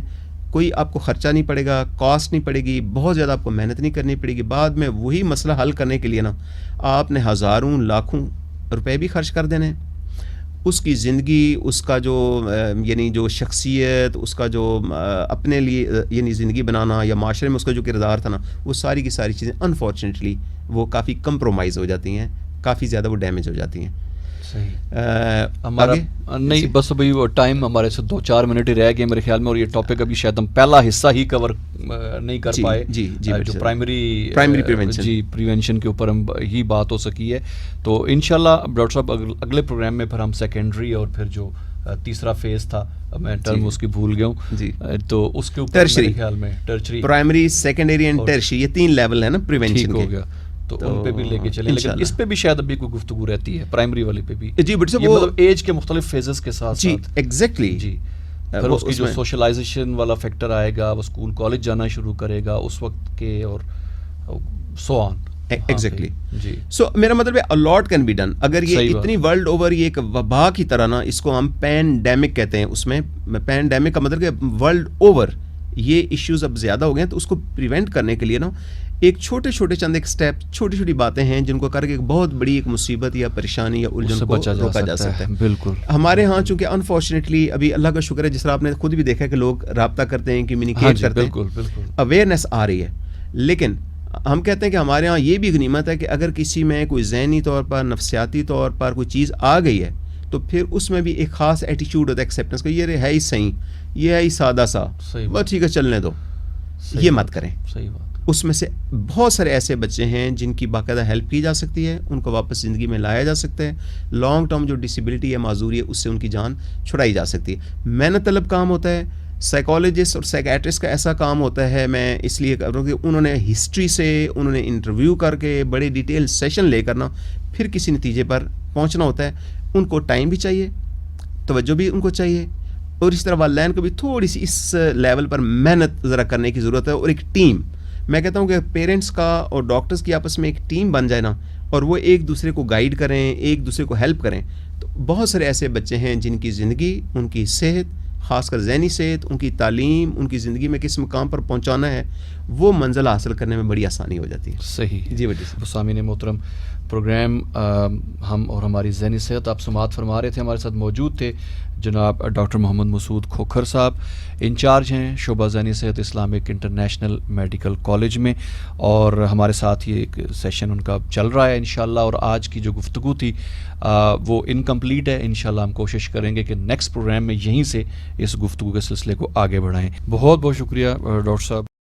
Speaker 2: کوئی آپ کو خرچہ نہیں پڑے گا، کاسٹ نہیں پڑے گی، بہت زیادہ آپ کو محنت نہیں کرنی پڑے گی. بعد میں وہی مسئلہ حل کرنے کے لیے نا آپ نے ہزاروں لاکھوں روپے بھی خرچ کر دینے. اس کی زندگی، اس کا جو یعنی جو شخصیت، اس کا جو اپنے لیے یعنی زندگی بنانا یا معاشرے میں اس کا جو کردار تھا نا، وہ ساری کی ساری چیزیں انفارچونیٹلی وہ کافی کمپرومائز ہو جاتی ہیں، کافی زیادہ وہ ڈیمیج ہو جاتی ہیں.
Speaker 1: ہمارا نہیں بس ابھی وہ ٹائم ہمارے سے 2-4 منٹ ہی رہ گئے میرے خیال میں، اور یہ ٹاپک ابھی شاید ہم پہلا حصہ ہی کور نہیں کر پائے جو پرائمری پریونشن کے اوپر ہم ہی بات ہو سکی ہے. تو انشاءاللہ ڈاکٹر صاحب اگلے پروگرام میں پھر ہم سیکنڈری اور پھر جو تیسرا فیز تھا میں ٹرم اس کی بھول گیا ہوں، تو اس کے اوپر میرے خیال میں ٹرچری،
Speaker 2: پرائمری، سیکنڈری اینڈ ٹرشری، یہ 3 لیول ہے نا پریونشن کے.
Speaker 1: ہو گیا تو ان پہ بھی لے کے چلیں، لیکن اس پہ بھی شاید ابھی کوئی گفتگو رہتی ہے پرائمری والے پہ بھی.
Speaker 2: جی بٹ
Speaker 1: وہ مطلب ایج کے مختلف فیزز کے ساتھ
Speaker 2: جی ایگزیکٹلی
Speaker 1: جی. پھر اس کی جو سوشلائزیشن والا فیکٹر آئے گا، وہ اسکول کالج جانا شروع کرے گا اس وقت کے، اور سو آن.
Speaker 2: ایگزیکٹلی جی. سو میرا مطلب ہے الاٹ کین بی ڈن. اگر یہ اتنی ورلڈ اوور یہ ایک وبا کی طرح نا، اس کو ہم پینڈیمک کہتے ہیں، اس میں پینڈیمک کا مطلب کہ ورلڈ اوور یہ ایشوز اب زیادہ ہو گئے ہیں، تو اس کو پریونٹ کرنے کے لیے نا ایک چھوٹے چھوٹے چند ایک سٹیپ، چھوٹی چھوٹی باتیں ہیں جن کو کر کے ایک بہت بڑی ایک مصیبت یا پریشانی یا الجھن کو روکا جا سکتا ہے.
Speaker 1: بالکل.
Speaker 2: ہمارے ہاں چونکہ انفارچونیٹلی ابھی اللہ کا شکر ہے، جس طرح آپ نے خود بھی دیکھا کہ لوگ رابطہ کرتے ہیں، کمیونیکیٹ کرتے ہیں، اویئرنیس آ رہی ہے. لیکن ہم کہتے ہیں کہ ہمارے ہاں یہ بھی غنیمت ہے کہ اگر کسی میں کوئی ذہنی طور پر، نفسیاتی طور پر کوئی چیز آ گئی ہے، تو پھر اس میں بھی ایک خاص ایٹیچیوڈ ہوتا ہے ایکسیپٹنس کا، یہ ہے ہی صحیح، یہ ہے ہی سادہ سا، بس ٹھیک ہے چلنے دو، یہ مت کریں.
Speaker 1: صحیح بات.
Speaker 2: اس میں سے بہت سارے ایسے بچے ہیں جن کی باقاعدہ ہیلپ کی جا سکتی ہے، ان کو واپس زندگی میں لایا جا سکتا ہے. لانگ ٹرم جو ڈسیبلٹی ہے، معذوری ہے، اس سے ان کی جان چھڑائی جا سکتی ہے. محنت طلب کام ہوتا ہے. سائیکالوجسٹ اور سائیکیٹرسٹ کا ایسا کام ہوتا ہے، میں اس لیے کر رہا ہوں کہ انہوں نے ہسٹری سے، انہوں نے انٹرویو کر کے بڑے ڈیٹیل سیشن لے کرنا پھر کسی نتیجے پر پہنچنا ہوتا ہے. ان کو ٹائم بھی چاہیے، توجہ بھی ان کو چاہیے، اور اس طرح والدین کو بھی تھوڑی سی اس لیول پر محنت ذرا کرنے کی ضرورت ہے. اور ایک ٹیم، میں کہتا ہوں کہ پیرنٹس کا اور ڈاکٹرز کی آپس میں ایک ٹیم بن جائے نا، اور وہ ایک دوسرے کو گائیڈ کریں، ایک دوسرے کو ہیلپ کریں، تو بہت سارے ایسے بچے ہیں جن کی زندگی، ان کی صحت، خاص کر ذہنی صحت، ان کی تعلیم، ان کی زندگی میں کس مقام پر پہنچانا ہے، وہ منزل حاصل کرنے میں بڑی آسانی ہو جاتی ہے.
Speaker 1: صحیح.
Speaker 2: جی بیٹی.
Speaker 1: سامعین محترم، پروگرام ہم اور ہماری ذہنی صحت آپ سماعت فرما رہے تھے. ہمارے ساتھ موجود تھے جناب ڈاکٹر محمد مسعود کھوکھر صاحب، انچارج ہیں شعبہ ذہنی صحت اسلامک انٹرنیشنل میڈیکل کالج میں، اور ہمارے ساتھ یہ ایک سیشن ان کا چل رہا ہے انشاءاللہ. اور آج کی جو گفتگو تھی وہ انکمپلیٹ ہے. انشاءاللہ ہم کوشش کریں گے کہ نیکسٹ پروگرام میں یہیں سے اس گفتگو کے سلسلے کو آگے بڑھائیں. بہت بہت شکریہ ڈاکٹر صاحب.